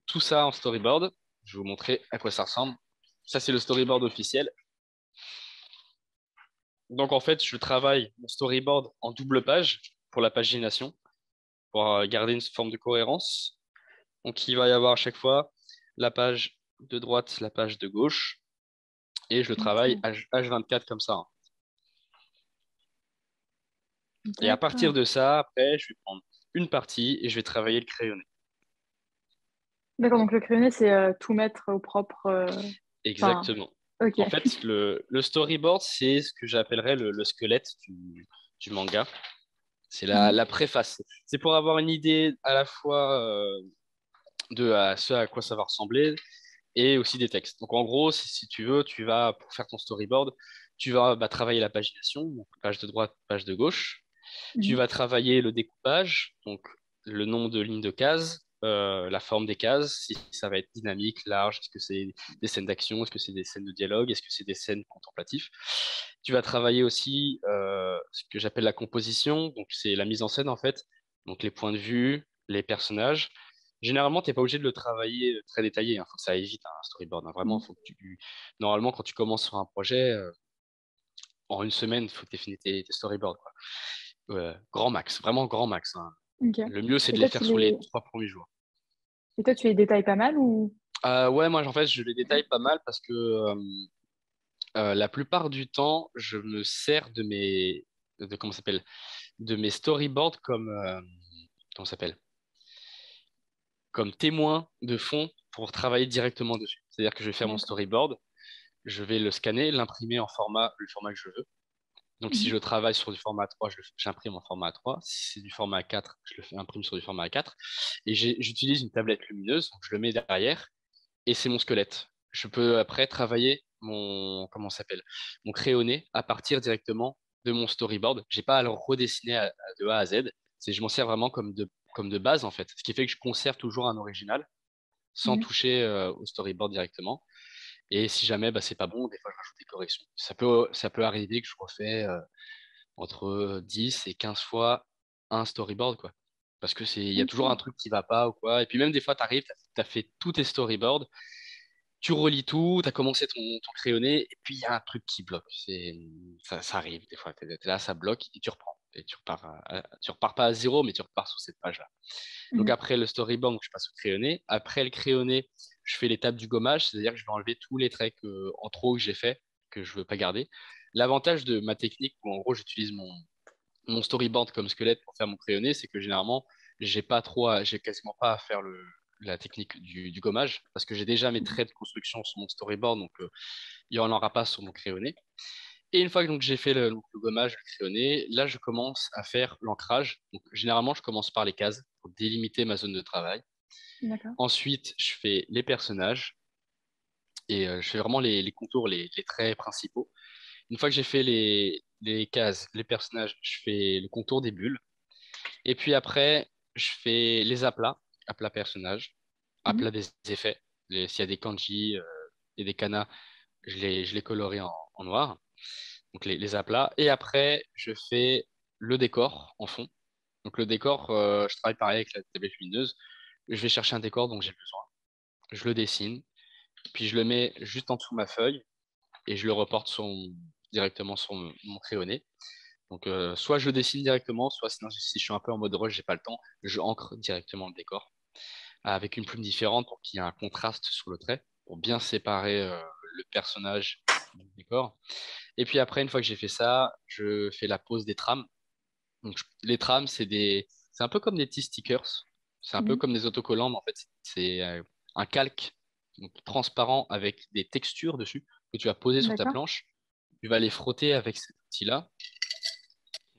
tout ça en storyboard. Je vais vous montrer à quoi ça ressemble. Ça, c'est le storyboard officiel. Donc, en fait, je travaille mon storyboard en double page pour la pagination, pour garder une forme de cohérence. Donc, il va y avoir à chaque fois la page de droite, la page de gauche, et je le travaille Ok, H24 comme ça, hein. Et à partir d'accord. de ça, après, je vais prendre une partie et je vais travailler le crayonné. D'accord, donc le crayonné, c'est tout mettre au propre. Enfin, Exactement. ok. En fait, le storyboard, c'est ce que j'appellerais le squelette du manga. C'est Mhm. la préface. C'est pour avoir une idée à la fois ce à quoi ça va ressembler et aussi des textes. Donc en gros, si tu veux, tu vas, pour faire ton storyboard, tu vas travailler la pagination, donc page de droite, page de gauche. Tu Mhm. vas travailler le découpage, donc le nombre de lignes de cases, la forme des cases, si ça va être dynamique, large, est-ce que c'est des scènes d'action, est-ce que c'est des scènes de dialogue, est-ce que c'est des scènes contemplatives. Tu vas travailler aussi ce que j'appelle la composition, donc c'est la mise en scène en fait, donc les points de vue, les personnages. Généralement, tu n'es pas obligé de le travailler très détaillé, il faut que ça aille vite, hein, un storyboard, hein. Vraiment, Mhm. faut que normalement, quand tu commences sur un projet, en une semaine, il faut que tu aies fini tes storyboards, quoi. Grand max, vraiment grand max, hein. Ok. Le mieux, c'est Et de les toi, faire sous les 3 premiers jours. tu les détailles pas mal ou... Ouais, moi, en fait, je les détaille pas mal parce que la plupart du temps, je me sers comment ça s'appelle, de mes storyboards comment ça s'appelle, comme témoin de fond pour travailler directement dessus. C'est-à-dire que je vais faire mon D'accord. storyboard, je vais le scanner, l'imprimer le format que je veux. Donc, si Mhm. je travaille sur du format A3, j'imprime en format A3. Si c'est du format A4, je le fais imprime sur du format A4. Et j'utilise une tablette lumineuse, donc je le mets derrière, et c'est mon squelette. Je peux après travailler comment ça s'appelle, mon crayonné à partir directement de mon storyboard. J'ai pas à le redessiner de A à Z. Je m'en sers vraiment comme de base, en fait. Ce qui fait que je conserve toujours un original sans Mhm. toucher au storyboard directement. Et si jamais c'est pas bon, des fois je rajoute des corrections. Ça peut arriver que je refais entre 10 et 15 fois un storyboard, quoi. Parce que il y a toujours un Ok. truc qui va pas ou quoi. Et puis même des fois, tu arrives, tu as fait tous tes storyboards, tu relis tout, tu as commencé ton crayonné, et puis il y a un truc qui bloque. Ça arrive des fois. Tu es là, ça bloque, et tu reprends. Et tu repars pas à zéro, mais tu repars sur cette page-là. Donc Mhm. après le storyboard, donc, je passe au crayonné. Après le crayonné, je fais l'étape du gommage, c'est-à-dire que je vais enlever tous les traits en trop que j'ai fait, que je veux pas garder. L'avantage de ma technique, où en gros j'utilise mon storyboard comme squelette pour faire mon crayonné, c'est que généralement, j'ai quasiment pas à faire la technique du gommage, parce que j'ai déjà mes Mhm. traits de construction sur mon storyboard, donc il n'y en aura pas sur mon crayonné. Et une fois que donc, j'ai fait le gommage, le crayonné, là, je commence à faire l'ancrage. Donc, généralement, je commence par les cases pour délimiter ma zone de travail. D'accord. Ensuite, je fais les personnages et je fais vraiment les contours, les traits principaux. Une fois que j'ai fait les cases, les personnages, je fais le contour des bulles. Et puis après, je fais les aplats personnages, Mhm. aplats des effets. S'il y a des kanji et des kanas, je les colorie en noir. Donc les aplats. Et après, je fais le décor en fond. Donc le décor, je travaille pareil avec la tablette lumineuse. Je vais chercher un décor dont j'ai besoin. Je le dessine, puis je le mets juste en dessous de ma feuille et je le reporte directement sur mon crayonné. Donc soit je le dessine directement, soit sinon si je suis un peu en mode rush, j'ai pas le temps, je encre directement le décor avec une plume différente pour qu'il y ait un contraste sur le trait, pour bien séparer le personnage du décor. Et puis après, une fois que j'ai fait ça, je fais la pose des trames. Donc, les trames, c'est un peu comme des petits stickers. C'est un peu Mhm. comme des autocollants, mais en fait, c'est un calque donc, transparent avec des textures dessus que tu vas poser sur ta D'accord. planche. Tu vas les frotter avec cet outil-là.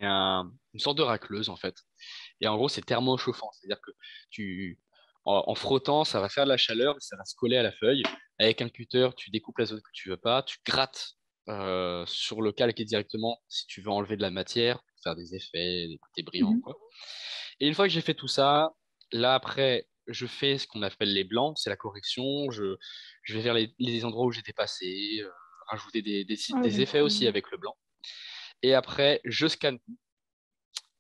Il y a une sorte de racleuse, en fait. Et en gros, c'est thermo-chauffant. C'est-à-dire que en frottant, ça va faire de la chaleur, ça va se coller à la feuille. Avec un cutter, tu découpes la zone que tu veux pas, tu grattes sur le calque directement si tu veux enlever de la matière, faire des effets, des côtés brillants, Mhm. quoi. Et une fois que j'ai fait tout ça, là après, je fais ce qu'on appelle les blancs, c'est la correction. Je vais vers les endroits où j'étais passé, rajouter Ouais, des donc, effets aussi avec le blanc. Et après, je scanne.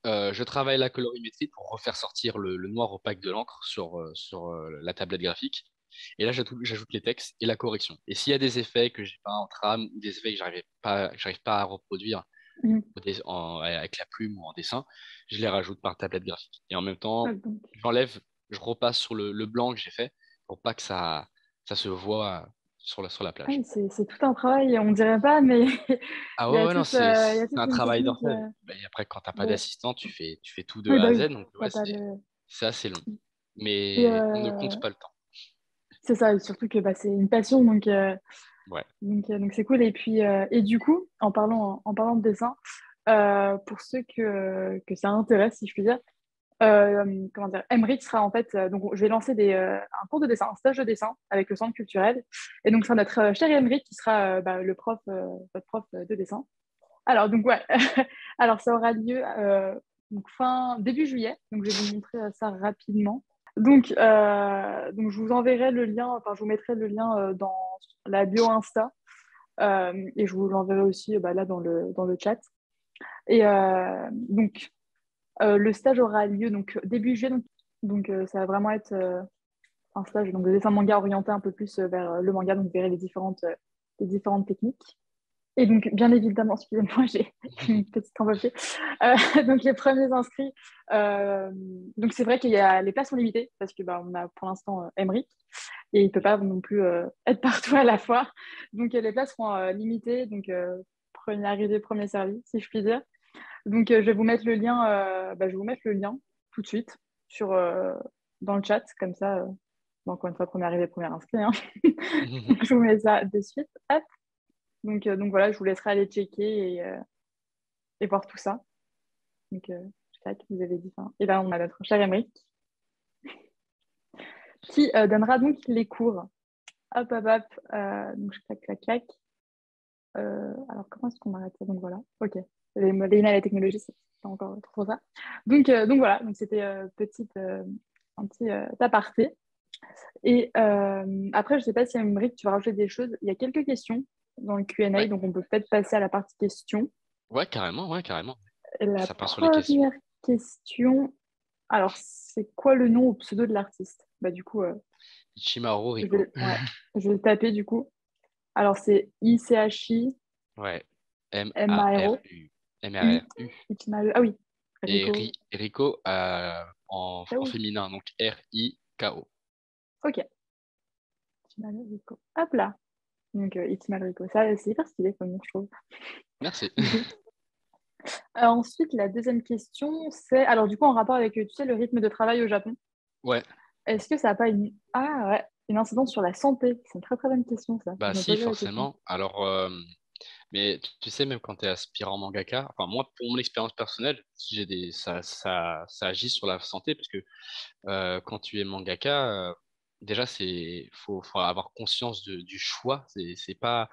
Je travaille la colorimétrie pour refaire sortir le noir opaque de l'encre sur la tablette graphique. Et là, j'ajoute les textes et la correction. Et s'il y a des effets que j'ai pas en trame ou des effets que j'arrive pas à reproduire mhm. avec la plume ou en dessin, je les rajoute par tablette graphique. Et en même Ouais, temps, donc, j'enlève, je repasse sur le blanc que j'ai fait pour pas que ça se voit sur la ah oui, plage. c'est tout un travail, on dirait pas, mais Ah il y ouais, a ouais, non, il y a c'est toute un une travail technique. d'orfèvre. Et après, quand t'as pas De... d'assistant, tu fais tout de Oui, A bah à oui, Z. Donc, t'as ouais, pas le... c'est assez long. Et Mais on ne compte pas le temps. c'est ça, et surtout que bah, c'est une passion, Ouais. donc c'est cool. Et puis, et du coup, en parlant de dessin, pour ceux que ça intéresse, si je puis dire, comment dire, Emric sera en fait, donc je vais lancer un cours de dessin, un stage de dessin avec le centre culturel. Et donc, c'est notre cher Emric qui sera bah, votre prof de dessin. Alors, donc, ouais, alors ça aura lieu donc début juillet. Donc, je vais vous montrer ça rapidement. Donc, je vous enverrai le lien, enfin, je vous mettrai le lien dans la bio Insta et je vous l'enverrai aussi bah, là dans le chat. Et le stage aura lieu donc début juillet, donc ça va vraiment être un stage donc, de dessin manga orienté un peu plus vers le manga, donc vous verrez les différentes techniques. Et donc, bien évidemment, excusez-moi, j'ai une petite trempe au pied. Donc, les premiers inscrits, euh, donc c'est vrai qu'il y a les places sont limitées parce que bah, on a pour l'instant Emric et il peut pas non plus être partout à la fois. Donc, les places seront limitées. Donc, premier arrivé, premier servi, si je puis dire. Donc, je vais vous mettre le lien, je vais vous mettre le lien tout de suite sur, dans le chat, comme ça, encore une fois, premier arrivé, premier inscrit. Hein. Donc, je vous mets ça de suite. Hop. Donc voilà, je vous laisserai aller checker et voir tout ça. Donc, tac, vous avez dit ça. Et là, on a notre cher Emric qui donnera donc les cours. Hop, hop, hop. Donc, je clac, clac, clac. Alors, comment est-ce qu'on arrête ça? Donc voilà, ok. Les emails et la technologie, c'est pas encore trop ça. Donc voilà, donc c'était un petit aparté. Et après, je ne sais pas si Emric, tu vas rajouter des choses. Il y a quelques questions dans le Q&A, Ouais. donc on peut peut-être passer à la partie questions. Ouais, carrément, ouais, carrément. La Ça part sur les questions. première question, alors c'est quoi le nom ou pseudo de l'artiste? Bah du coup, Ichimaru je vais, Riko. ouais, je vais le taper du coup. Alors c'est ICHI Ouais. MARO M-A-R-U. U M-A-R-u. Ichimaru. Ah oui, Et Rico. Riko en Tao. féminin, donc R-I-K-O. Ok, Ichimaru Rico. Hop là. Donc Ichimaru Rico. Ça, c'est hyper stylé comme nom, je trouve. Merci. Du coup. Ensuite, la deuxième question, c'est alors du coup en rapport avec, tu sais, le rythme de travail au Japon. Ouais, Est-ce que ça n'a pas une incidence sur la santé? C'est une très très bonne question, ça. bah Je me si, posais la question. forcément. Alors, Mais tu sais, même quand tu es aspirant mangaka, enfin moi, pour mon expérience personnelle, ça agit sur la santé parce que quand tu es mangaka, déjà, faut avoir conscience du choix. C'est pas,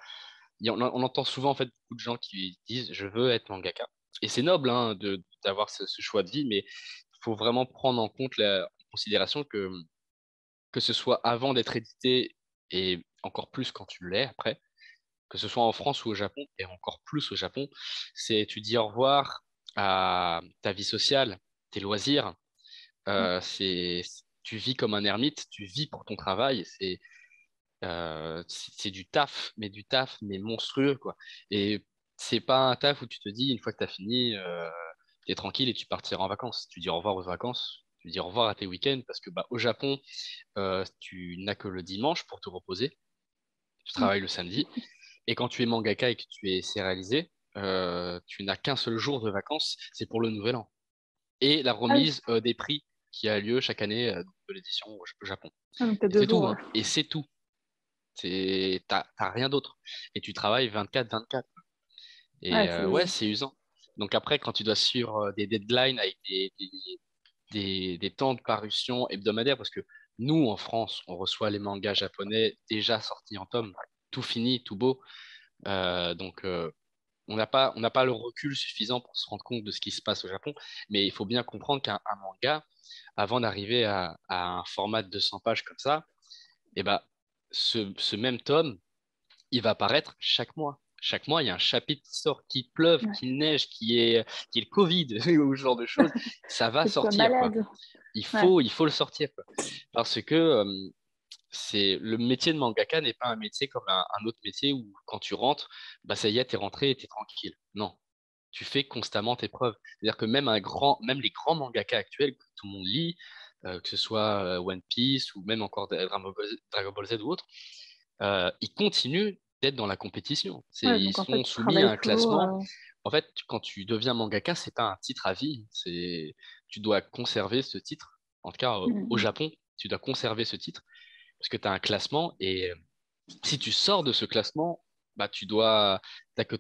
on entend souvent en fait beaucoup de gens qui disent je veux être mangaka. Et c'est noble hein, d'avoir ce choix de vie, mais il faut vraiment prendre en compte en considération que ce soit avant d'être édité et encore plus quand tu l'es après, que ce soit en France ou au Japon, et encore plus au Japon, c'est tu dis au revoir à ta vie sociale, tes loisirs. Tu vis comme un ermite, tu vis pour ton travail. C'est du taf, mais du taf, mais monstrueux, quoi. Et c'est pas un taf où tu te dis, une fois que tu as fini, tu es tranquille et tu partiras en vacances. Tu dis au revoir aux vacances, tu dis au revoir à tes week-ends, parce que bah, au Japon, tu n'as que le dimanche pour te reposer. Tu travailles le samedi. Et quand tu es mangaka et que tu es sérialisé, tu n'as qu'un seul jour de vacances, c'est pour le nouvel an. Et la Ah oui, remise des prix qui a lieu chaque année de l'édition au Japon. ah, donc tu as Et deux c'est tout, jours. hein. Et c'est tout. T'as rien d'autre. Et tu travailles 24/24. Et Ouais, ouais, c'est usant. Donc après, quand tu dois suivre des deadlines avec des temps de parution hebdomadaires, parce que nous, en France, on reçoit les mangas japonais déjà sortis en tome, tout fini, tout beau. Donc, on n'a pas le recul suffisant pour se rendre compte de ce qui se passe au Japon, mais il faut bien comprendre qu'un manga, avant d'arriver à un format de 200 pages comme ça, eh ben, ce même tome, il va apparaître chaque mois. Chaque mois, il y a un chapitre qui sort, qu'il pleuve, ouais. qu'il neige, qu'il y ait le Covid ou ce genre de choses, ça va Que tu sois sortir, quoi. malade. Il Ouais. faut, il faut le sortir, quoi. Parce que le métier de mangaka n'est pas un métier comme un autre métier où quand tu rentres, bah ça y est, t'es rentré et t'es tranquille. Non, tu fais constamment tes preuves. C'est-à-dire que même les grands mangaka actuels que tout le monde lit, que ce soit One Piece ou même encore Dragon Ball Z ou autre, ils continuent d'être dans la compétition. Ouais, Ils donc en sont fait, tu soumis à travailles un toujours. classement. En fait, quand tu deviens mangaka, c'est pas un titre à vie. Tu dois conserver ce titre. En tout cas, au Mhm. Japon, tu dois conserver ce titre parce que tu as un classement et si tu sors de ce classement, bah t'as que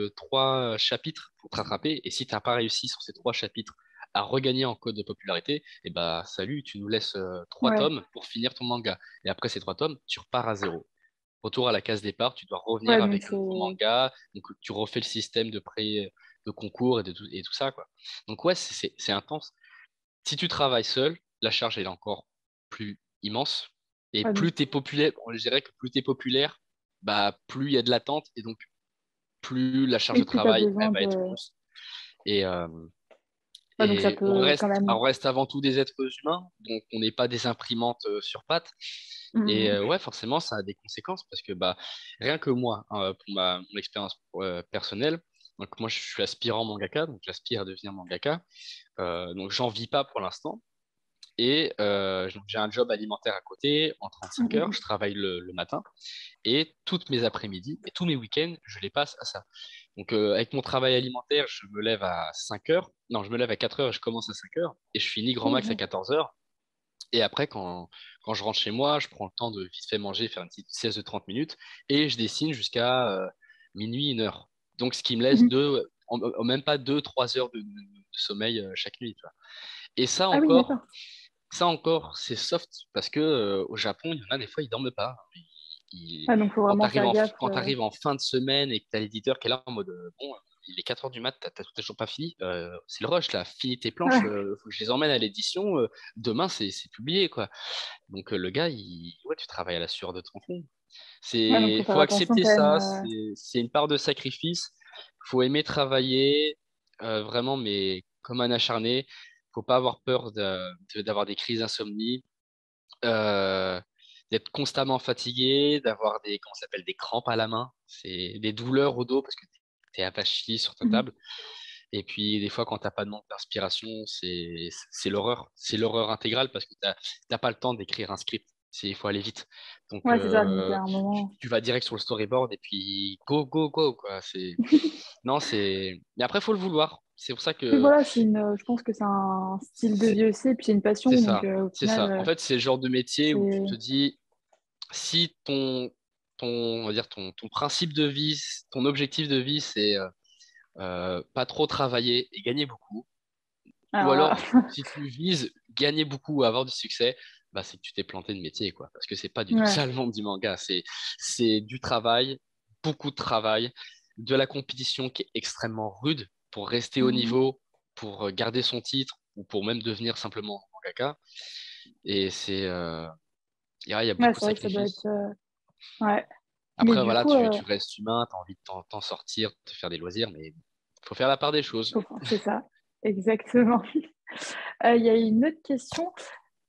trois chapitres pour te rattraper. Et si tu n'as pas réussi sur ces trois chapitres à regagner en code de popularité, et bah salut, tu nous laisses trois Ouais. tomes pour finir ton manga. Et après ces trois tomes, tu repars à zéro. Retour à la case départ, tu dois revenir Ouais, donc avec un c'est. nouveau manga. Donc tu refais le système de concours et tout ça, quoi. Donc ouais, c'est intense. Si tu travailles seul, la charge elle est encore plus immense. Et Ouais, donc plus tu es populaire, je dirais que plus tu es populaire, bah, plus il y a de l'attente et donc plus la charge de oui, plus tu as travail elle besoin va être de. grosse. Et, Ouais, donc ça et peut quand même. on reste avant tout des êtres humains, donc on n'est pas des imprimantes sur pattes. Et Mhm. ouais, forcément, ça a des conséquences parce que bah, rien que moi, hein, pour mon expérience personnelle, donc moi je suis aspirant mangaka, donc j'aspire à devenir mangaka. Donc j'en vis pas pour l'instant. Et j'ai un job alimentaire à côté en 35 heures. Mhm. Je travaille le matin et toutes mes après-midi et tous mes week-ends, je les passe à ça. Donc, avec mon travail alimentaire, je me lève à 5 heures. Non, je me lève à 4 heures et je commence à 5 heures et je finis grand max à Mhm. 14 heures. Et après, quand je rentre chez moi, je prends le temps de vite fait manger, faire une petite sieste de 30 minutes et je dessine jusqu'à minuit, 1 heure. Donc, ce qui me laisse Mhm. même pas 2, 3 heures de sommeil chaque nuit, tu vois. Et Ah oui, d'accord. ça encore, c'est soft parce que au Japon, il y en a des fois, ils dorment pas. Ah, donc faut vraiment faire gaffe. Quand t'arrives en fin de semaine et que t'as l'éditeur qui est là en mode bon, il est 4 heures du mat, t'as toujours pas fini. C'est le rush là, finis tes planches, Ouais. faut que je les emmène à l'édition. Demain, c'est publié quoi. Donc le gars, ouais, tu travailles à la sueur de ton front. Ouais, donc faut faire Faut attention accepter quand même. ça. C'est une part de sacrifice. Faut aimer travailler vraiment, mais comme un acharné. Faut pas avoir peur d'avoir des crises d'insomnie, euh, d'être constamment fatigué, d'avoir comment ça s'appelle, des crampes à la main, c'est des douleurs au dos parce que tu es avachi sur ta Mhm. table. Et puis, des fois, quand t'as pas de manque d'inspiration, c'est l'horreur. C'est l'horreur intégrale parce que t'as pas le temps d'écrire un script. Il faut aller vite. Donc, Ouais, c'est ça. Donc il y a un moment. tu vas direct sur le storyboard et puis go, go, go, quoi. Non, mais après, faut le vouloir. C'est pour ça Oui, que voilà, je pense que c'est un style de vie aussi, et puis c'est une c'est passion, donc ça. au C'est final, ça. En fait, c'est le genre de métier où tu te c'est. dis, si ton on va dire ton principe de vie, ton objectif de vie, c'est pas trop travailler et gagner beaucoup. Ou Alors, alors, si tu vises gagner beaucoup ou avoir du succès, bah, c'est que tu t'es planté de métier, quoi. Parce que c'est pas du tout ouais. ça le monde du manga. C'est du travail, beaucoup de travail, de la compétition qui est extrêmement rude pour rester au Mhm. niveau, pour garder son titre ou pour même devenir simplement mangaka. Et il y a Ouais, beaucoup de c'est vrai que ça doit sacrifices. être. Ouais. Mais Après, du voilà, coup, tu restes humain, tu as envie de t'en sortir, de te faire des loisirs, mais il faut faire la part des choses. c'est ça. Exactement. Il y a une autre question.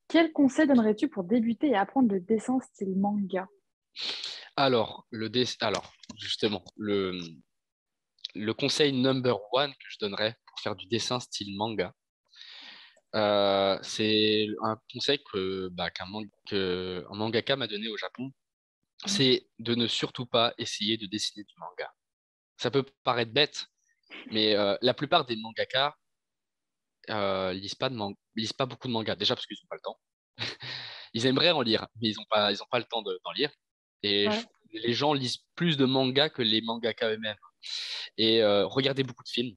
Quel conseil donnerais-tu pour débuter et apprendre le dessin style manga? Alors, justement, le conseil number one que je donnerais pour faire du dessin style manga, c'est un conseil qu'un mangaka m'a donné au Japon, c'est de ne surtout pas essayer de dessiner du manga. Ça peut paraître bête, mais la plupart des mangaka lisent pas beaucoup de mangas. Déjà parce qu'ils n'ont pas le temps. Ils aimeraient en lire, mais ils ont pas le temps d'en lire. Et Ouais. les gens lisent plus de mangas que les mangaka eux-mêmes. Et regardez beaucoup de films,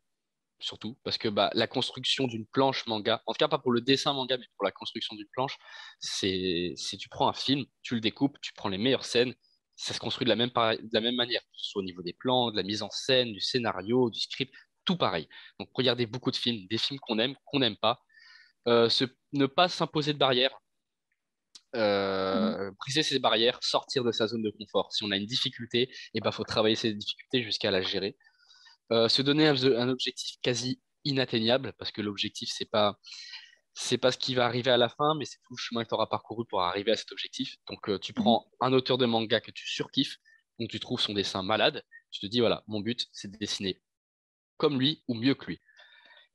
surtout, parce que bah, la construction d'une planche manga, en tout cas pas pour le dessin manga, mais pour la construction d'une planche, c'est si tu prends un film, tu le découpes, tu prends les meilleures scènes, ça se construit de la même manière, que ce soit au niveau des plans, de la mise en scène, du scénario, du script, tout pareil. Donc regardez beaucoup de films, des films qu'on n'aime pas, ne pas s'imposer de barrières, Mhm. briser ses barrières, sortir de sa zone de confort. Si on a une difficulté, il faut travailler ces difficultés jusqu'à la gérer. Se donner un objectif quasi inatteignable, parce que l'objectif, c'est pas ce qui va arriver à la fin, mais c'est tout le chemin que tu auras parcouru pour arriver à cet objectif. Donc, tu Mhm. prends un auteur de manga que tu surkiffes, dont tu trouves son dessin malade, tu te dis, voilà, mon but, c'est de dessiner comme lui ou mieux que lui.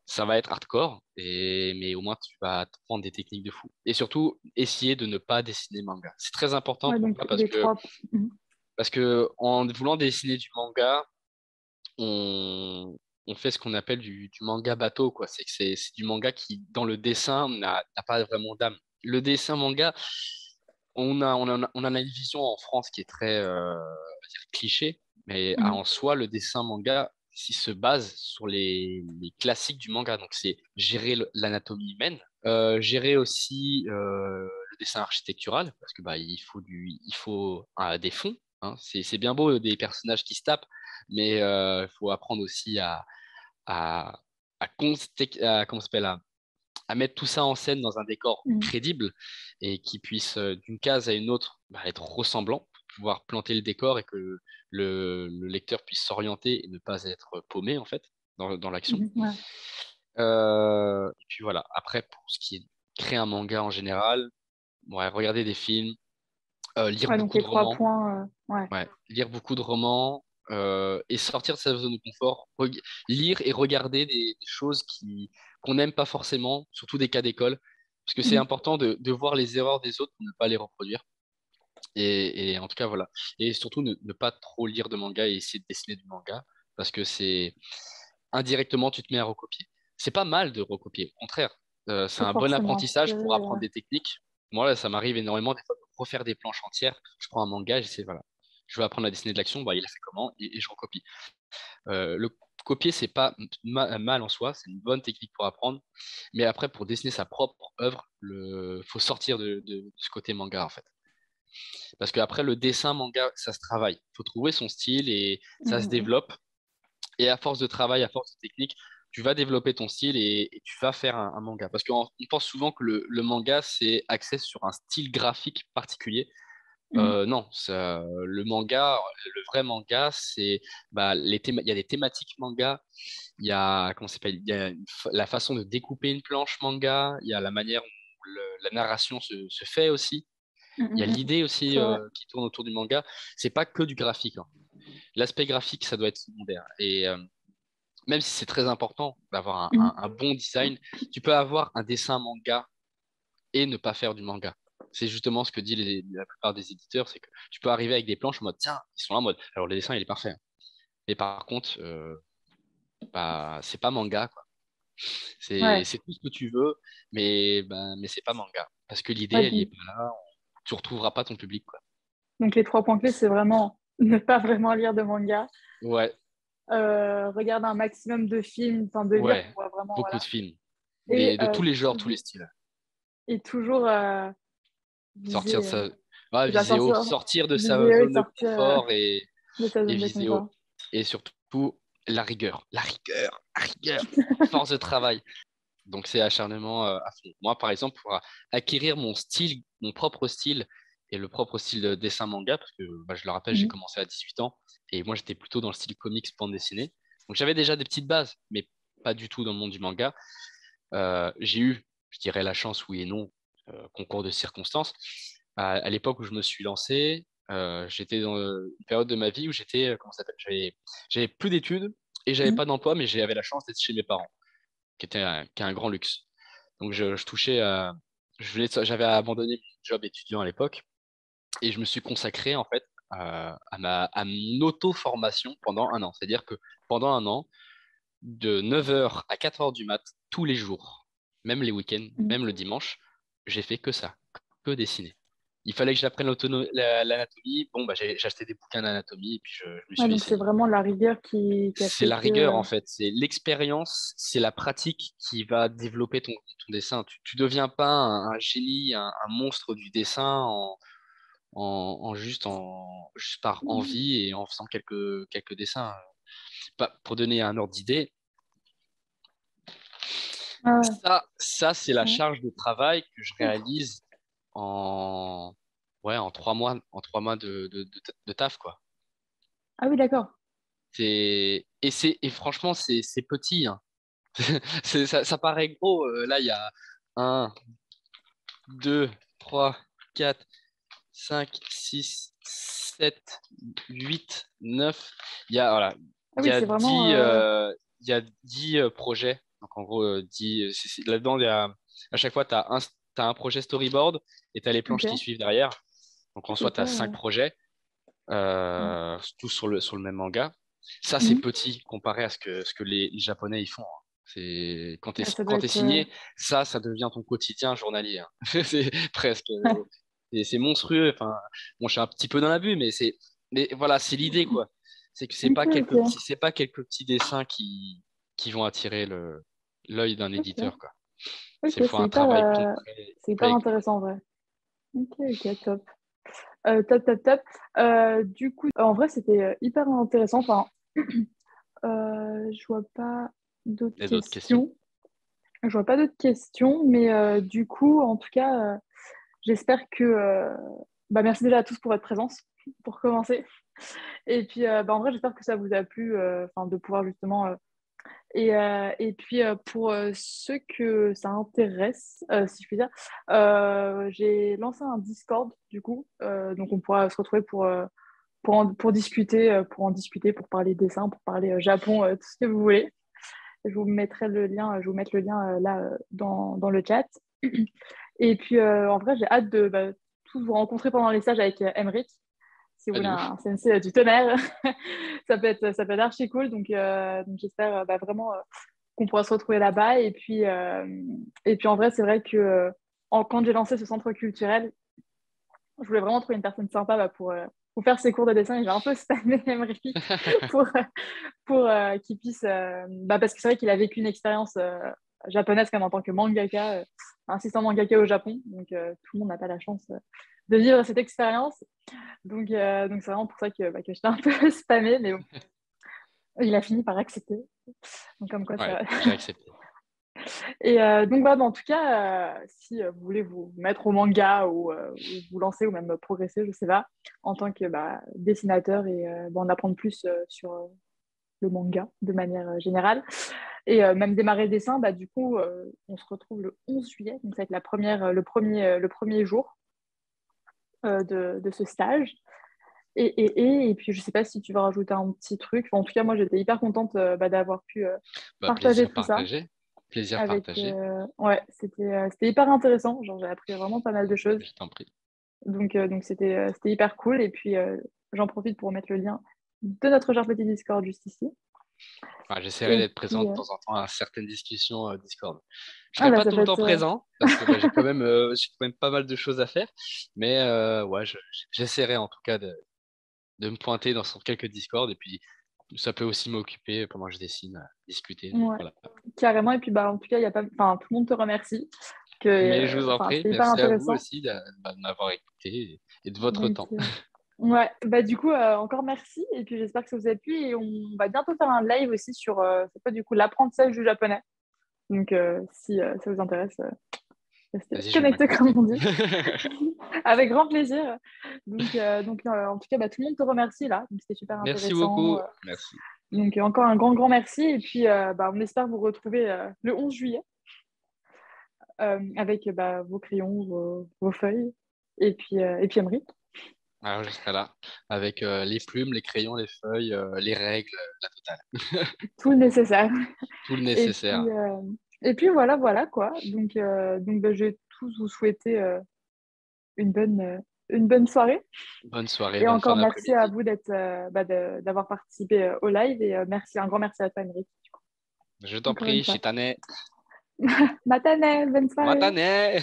Ça va être hardcore, mais au moins, tu vas te prendre des techniques de fou. Et surtout, essayer de ne pas dessiner manga. C'est très important. Ouais, donc Pourquoi? les trois. Mhm. Parce que en voulant dessiner du manga, on, on fait ce qu'on appelle du manga bateau, quoi. C'est que c'est du manga qui, dans le dessin, n'a pas vraiment d'âme. Le dessin manga, on en a une vision en France qui est très on va dire cliché, mais Mhm. en soi, le dessin manga s'il se base sur les classiques du manga. Donc, c'est gérer l'anatomie humaine, gérer aussi le dessin architectural, parce que bah, il faut des fonds. Hein. C'est bien beau des personnages qui se tapent, mais il faut apprendre aussi à, comment ça s'appelle, à mettre tout ça en scène dans un décor Mhm. crédible et qui puisse d'une case à une autre être ressemblant pour pouvoir planter le décor et que le lecteur puisse s'orienter et ne pas être paumé en fait dans l'action. Mhm. Ouais. Et puis voilà, après pour ce qui est de créer un manga en général, ouais, regarder des films, lire Ouais, donc beaucoup les de trois romans. points. Ouais. Ouais, lire beaucoup de romans et sortir de sa zone de confort, lire et regarder des choses qu'on n'aime pas forcément, surtout des cas d'école, parce que c'est Mhm. important de voir les erreurs des autres pour ne pas les reproduire. Et en tout cas, voilà. Et surtout, ne pas trop lire de manga et essayer de dessiner du manga, parce que c'est indirectement, tu te mets à recopier. C'est pas mal de recopier, au contraire. C'est Faut un bon forcément apprentissage inspirer. pour apprendre des techniques. Moi, là, ça m'arrive énormément des fois de refaire des planches entières. Je prends un manga, j'essaie, voilà. Je veux apprendre à dessiner de l'action, bah, il a fait comment et je recopie. Le copier, c'est pas mal en soi, c'est une bonne technique pour apprendre. Mais après, pour dessiner sa propre œuvre, faut sortir de ce côté manga en fait. Parce qu'après, le dessin manga, ça se travaille. Il faut trouver son style et ça se Mhm. développe. Et à force de travail, à force de technique, tu vas développer ton style et tu vas faire un manga. Parce qu'on pense souvent que le manga, c'est axé sur un style graphique particulier. Mhm. Non, le manga, le vrai manga, c'est bah, il y a des thématiques manga, il y a comment ça s'appelle, il y a la façon de découper une planche manga, il y a la manière où la narration se fait aussi, Mhm. il y a Mhm. l'idée aussi C'est vrai. qui tourne autour du manga. C'est pas que du graphique. Hein. L'aspect graphique, ça doit être secondaire. Et même si c'est très important d'avoir Mhm. un bon design, tu peux avoir un dessin manga et ne pas faire du manga. C'est justement ce que dit la plupart des éditeurs, c'est que tu peux arriver avec des planches en mode, tiens, ils sont là en mode, alors le dessin, il est parfait. Mais par contre, bah, c'est pas manga, quoi. Ouais. C'est tout ce que tu veux, mais c'est pas manga. Parce que l'idée, Ouais, elle y est donc, pas là, tu retrouveras pas ton public, quoi. Donc, les 3 points clés, c'est vraiment ne pas vraiment lire de manga, Ouais, regarder un maximum de films, enfin de lire ouais, pour vraiment, beaucoup de voilà. films. Et, De tous les genres, tous les toujours, styles. et toujours Sortir de viser, sa... Ah, c'est ça, Viséo, sortir, sortir de sa viser, oui, zone de sortir confort de sa et zone de Viséo. confort. Et surtout, la rigueur. La rigueur, la rigueur. Force de travail. Donc, c'est acharnement à fond. Moi, par exemple, pour acquérir mon style, mon propre style et le propre style de dessin manga, parce que je le rappelle, j'ai Mhm. commencé à 18 ans et moi, j'étais plutôt dans le style comics, bande dessinée. Donc, j'avais déjà des petites bases, mais pas du tout dans le monde du manga. J'ai eu, je dirais, la chance, oui et non, concours de circonstances. À l'époque où je me suis lancé, j'étais dans une période de ma vie où j'étais, comment ça s'appelle, j'avais plus d'études et j'avais Mhm. pas d'emploi, mais j'avais la chance d'être chez mes parents qui est un grand luxe. Donc je touchais j'avais abandonné mon job étudiant à l'époque et je me suis consacré en fait à mon auto-formation pendant un an. C'est-à-dire que pendant un an, de 9h à 4h du mat, tous les jours, même les week-ends, Mhm. même le dimanche, j'ai fait que ça, que dessiner. Il fallait que j'apprenne l'anatomie. Bon, j'ai acheté des bouquins d'anatomie et puis je me Ouais, suis donc, c'est essayé. vraiment la rigueur qui a C'est fait la que. rigueur en fait, c'est l'expérience, c'est la pratique qui va développer ton dessin. Tu deviens pas un génie, un monstre du dessin juste par envie et en faisant quelques dessins. Pour donner un ordre d'idée, Ah ça c'est la ouais. charge de travail que je réalise en, ouais, en 3 mois de taf, quoi. Ah oui, d'accord. Et franchement, c'est petit, hein. Ça paraît gros. Là, il y a un 2 3 4 5 6 7 8 neuf. Voilà, Ah il y oui, a c'est vraiment. 10, il y a 10 projets. Donc, en gros, 10, là-dedans, à chaque fois, t'as un projet storyboard et tu as les planches qui Ok. suivent derrière. Donc, en C'est soi, tu as hyper. 5 projets, Ouais. tous sur le même manga. Ça, c'est Mhm. petit comparé à ce que les Japonais ils font, hein. Ouais, ça doit Quand t'es être. signé, ça devient ton quotidien journalier, hein. C'est presque. C'est monstrueux. Enfin, bon, je suis un petit peu dans l'abus, mais voilà, c'est l'idée, quoi. C'est que Ok, ok. c'est pas quelques petits dessins qui vont attirer l'œil d'un Ok. éditeur, quoi. Ok, C'est faut un travail concret c'est fait hyper avec le intéressant en vrai. Ok, ok, top. Top, top, top. Du coup, en vrai, c'était hyper intéressant. Enfin, je vois pas d'autres et d'autres questions. questions. Je vois pas d'autres questions, mais du coup, en tout cas, j'espère que. Bah, merci déjà à tous pour votre présence, pour commencer. Et puis, bah, en vrai, j'espère que ça vous a plu, enfin, de pouvoir justement. Et puis, pour ceux que ça intéresse, si je puis dire, j'ai lancé un Discord, du coup. Donc, on pourra se retrouver pour discuter, pour parler dessin, pour parler Japon, tout ce que vous voulez. Je vous mettrai le lien, je vous mettre le lien là dans le chat. Et puis, en vrai, j'ai hâte de tous vous rencontrer pendant les stages avec Emric. Si vous Ah, voulez de ouf. un sensei du tonnerre, ça peut être archi cool. Donc j'espère vraiment qu'on pourra se retrouver là-bas. Et puis en vrai, c'est vrai que quand j'ai lancé ce centre culturel, je voulais vraiment trouver une personne sympa pour faire ses cours de dessin. Et j'ai un peu spammé Emery pour, qu'il puisse. Parce que c'est vrai qu'il a vécu une expérience japonaise comme en tant que mangaka, assistant mangaka au Japon. Donc tout le monde n'a pas la chance de vivre cette expérience. Donc c'est vraiment pour ça que j'étais un peu spammée. Mais bon, il a fini par accepter. Donc comme quoi Ouais, ça. j'ai accepté. Et donc, bah, en tout cas, si vous voulez vous mettre au manga ou vous lancer ou même progresser, je sais pas, en tant que dessinateur et en apprendre plus sur le manga de manière générale et même démarrer le dessin, du coup, on se retrouve le 11 juillet, donc ça va être le premier jour de ce stage. Et puis, je sais pas si tu veux rajouter un petit truc. Enfin, en tout cas, moi, j'étais hyper contente d'avoir pu partager Plaisir tout ça. partagé. Plaisir Avec, partagé. ouais, c'était hyper intéressant. Genre, j'ai appris vraiment pas mal de choses. Je t'en prie. Donc c'était hyper cool. Et puis, j'en profite pour mettre le lien de notre cher petit Discord juste ici. Enfin, j'essaierai Et d'être puis, présent de temps en temps à certaines discussions Discord. Je ah serai bah pas ça tout peut le temps être, présent parce que j'ai quand même pas mal de choses à faire. Mais ouais, j'essaierai en tout cas de me pointer dans quelques Discord et puis ça peut aussi m'occuper pendant que je dessine, discuter. Donc ouais, voilà. carrément. Et puis bah en tout cas, il y a pas, enfin tout le monde te remercie, que, Mais je vous en enfin prie, c'était hyper merci à vous intéressant. aussi de m'avoir écouté et de votre Donc temps. ouais, bah du coup encore merci. Et puis j'espère que ça vous a plu et on va bientôt faire un live aussi sur, c'est pas du coup l'apprentissage du japonais. Donc si ça vous intéresse, restez Vas-y, je vais connectés comme m'accoster. on dit. Avec grand plaisir. Donc en tout cas, bah, tout le monde te remercie là. Donc, c'était super Merci intéressant. beaucoup. Merci. Donc, encore un grand, grand merci. Et puis, bah, on espère vous retrouver le 11 juillet avec bah, vos crayons, vos feuilles et puis Emery. Alors, je serai là avec les plumes, les crayons, les feuilles, les règles, la totale. Tout le nécessaire. Tout le Et nécessaire. puis, voilà, voilà quoi. Donc bah, je vais tous vous souhaiter une une bonne soirée. Bonne soirée, Et bonne fin encore merci à d'après-midi. vous d'être, bah, d'avoir participé au live. Et merci, un grand merci à toi, Emery. Je t'en Encore une prie, fois. Chitane. Matane, bonne soirée. Matane.